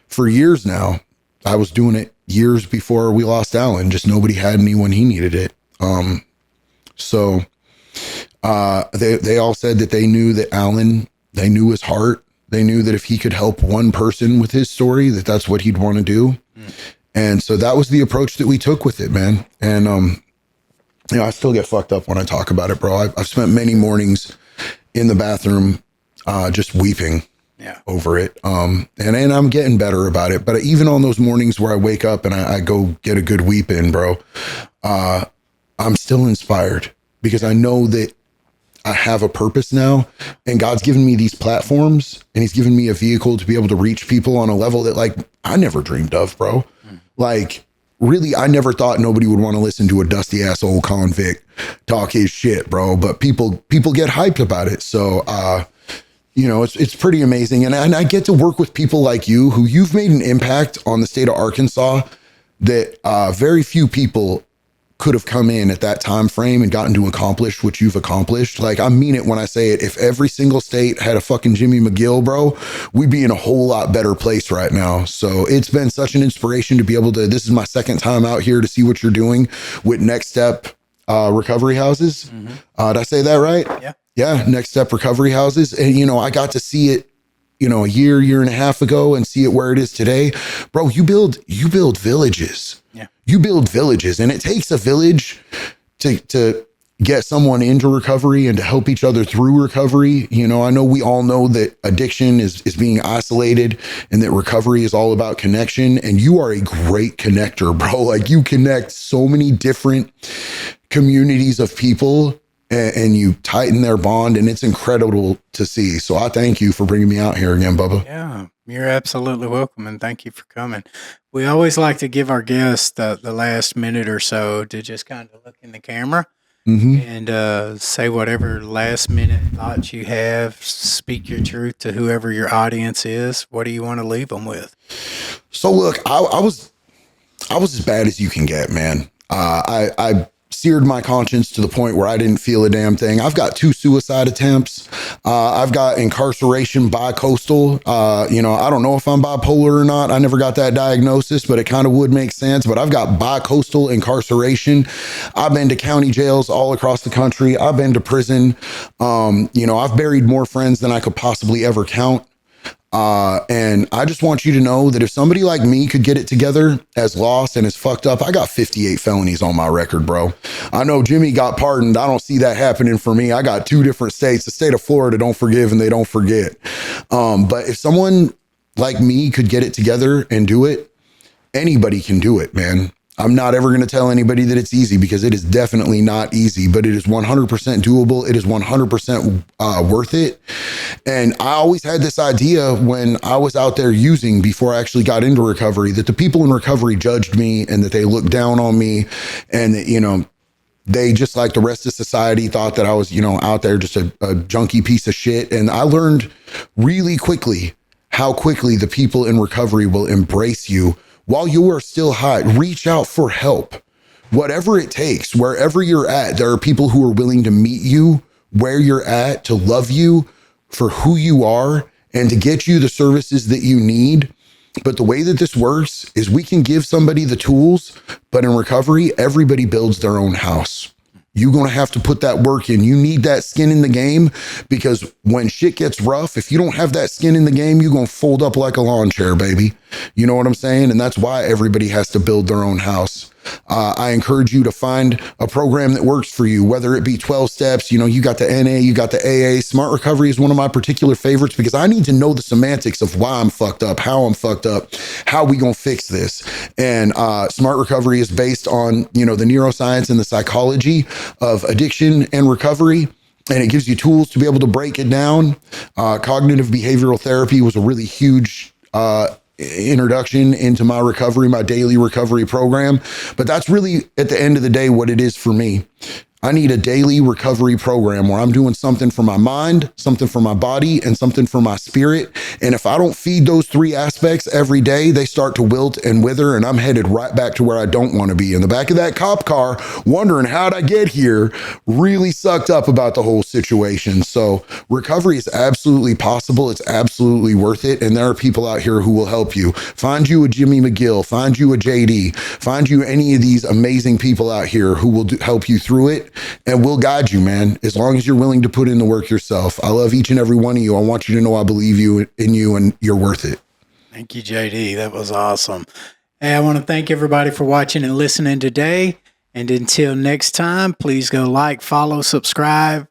for years now. I was doing it years before we lost Alan. Just nobody had any when he needed it. So they all said that they knew that Alan, they knew his heart. They knew that if he could help one person with his story, that's what he'd want to do. And so that was the approach that we took with it, man. And, you know, I still get fucked up when I talk about it, bro. I've spent many mornings in the bathroom, just weeping over it. And I'm getting better about it. But even on those mornings where I wake up and I go get a good weep in, bro, I'm still inspired, because I know that I have a purpose now, and God's given me these platforms, and he's given me a vehicle to be able to reach people on a level that, like, I never dreamed of, bro. Like, really, I never thought nobody would want to listen to a dusty ass old convict talk his shit, bro. But people get hyped about it. So, you know, it's pretty amazing. And I get to work with people like you, who you've made an impact on the state of Arkansas that very few people could have come in at that time frame and gotten to accomplish what you've accomplished. Like, I mean it when I say it. If every single state had a fucking Jimmy McGill, bro, we'd be in a whole lot better place right now. So it's been such an inspiration to be able to, this is my second time out here to see what you're doing with Next Step recovery houses. Did I say that right? Yeah. Yeah. Next Step Recovery Houses. And, you know, I got to see it, you know, a year and a half ago and see it where it is today. Bro, you build villages. Yeah. You build villages, and it takes a village to get someone into recovery and to help each other through recovery. You know, I know we all know that addiction is being isolated and that recovery is all about connection. And you are a great connector, bro. Like, you connect so many different communities of people and you tighten their bond, and it's incredible to see. So I thank you for bringing me out here again, Bubba. Yeah, you're absolutely welcome, and thank you for coming. We always like to give our guests the last minute or so to just kind of look in the camera and say whatever last minute thoughts you have. Speak your truth to whoever your audience is. What do you want to leave them with? So look, I was as bad as you can get, man. I seared my conscience to the point where I didn't feel a damn thing. I've got 2 suicide attempts. I've got incarceration bi-coastal. You know, I don't know if I'm bipolar or not. I never got that diagnosis, but it kind of would make sense. But I've got bi-coastal incarceration. I've been to county jails all across the country. I've been to prison. You know, I've buried more friends than I could possibly ever count. And I just want you to know that if somebody like me could get it together, as lost and as fucked up, I got 58 felonies on my record, bro. I know Jimmy got pardoned. I don't see that happening for me. I got 2 different states. The state of Florida don't forgive and they don't forget. But if someone like me could get it together and do it, anybody can do it, man. I'm not ever going to tell anybody that it's easy, because it is definitely not easy, but it is 100% doable. It is 100% worth it. And I always had this idea when I was out there using, before I actually got into recovery, that the people in recovery judged me and that they looked down on me, and that, you know, they, just like the rest of society, thought that I was, you know, out there just a junky piece of shit. And I learned really quickly how quickly the people in recovery will embrace you while you are still high. Reach out for help, whatever it takes, wherever you're at. There are people who are willing to meet you where you're at, to love you for who you are, and to get you the services that you need. But the way that this works is we can give somebody the tools, but in recovery, everybody builds their own house. You're going to have to put that work in. You need that skin in the game, because when shit gets rough, if you don't have that skin in the game, you're going to fold up like a lawn chair, baby. You know what I'm saying? And that's why everybody has to build their own house. I encourage you to find a program that works for you, whether it be 12 steps. You know, you got the NA, you got the AA. Smart Recovery is one of my particular favorites, because I need to know the semantics of why I'm fucked up, how I'm fucked up, how we gonna fix this. And Smart Recovery is based on, you know, the neuroscience and the psychology of addiction and recovery. And it gives you tools to be able to break it down. Cognitive behavioral therapy was a really huge introduction into my recovery, my daily recovery program. But that's really, at the end of the day, what it is for me. I need a daily recovery program where I'm doing something for my mind, something for my body, and something for my spirit. And if I don't feed those 3 aspects every day, they start to wilt and wither, and I'm headed right back to where I don't want to be. In the back of that cop car, wondering how'd I get here, really sucked up about the whole situation. So recovery is absolutely possible. It's absolutely worth it. And there are people out here who will help you. Find you a Jimmy McGill, find you a JD, find you any of these amazing people out here who will help you through it. And we'll guide you, man, as long as you're willing to put in the work yourself. I love each and every one of you. I want you to know I believe in you, and you're worth it. Thank you, JD. That was awesome. Hey, I want to thank everybody for watching and listening today. And until next time, please go like, follow, subscribe,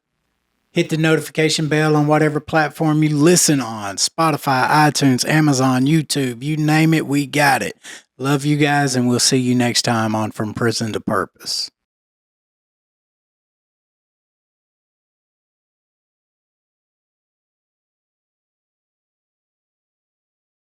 hit the notification bell on whatever platform you listen on. Spotify, iTunes, Amazon, YouTube, you name it, we got it. Love you guys, and we'll see you next time on From Prison to Purpose.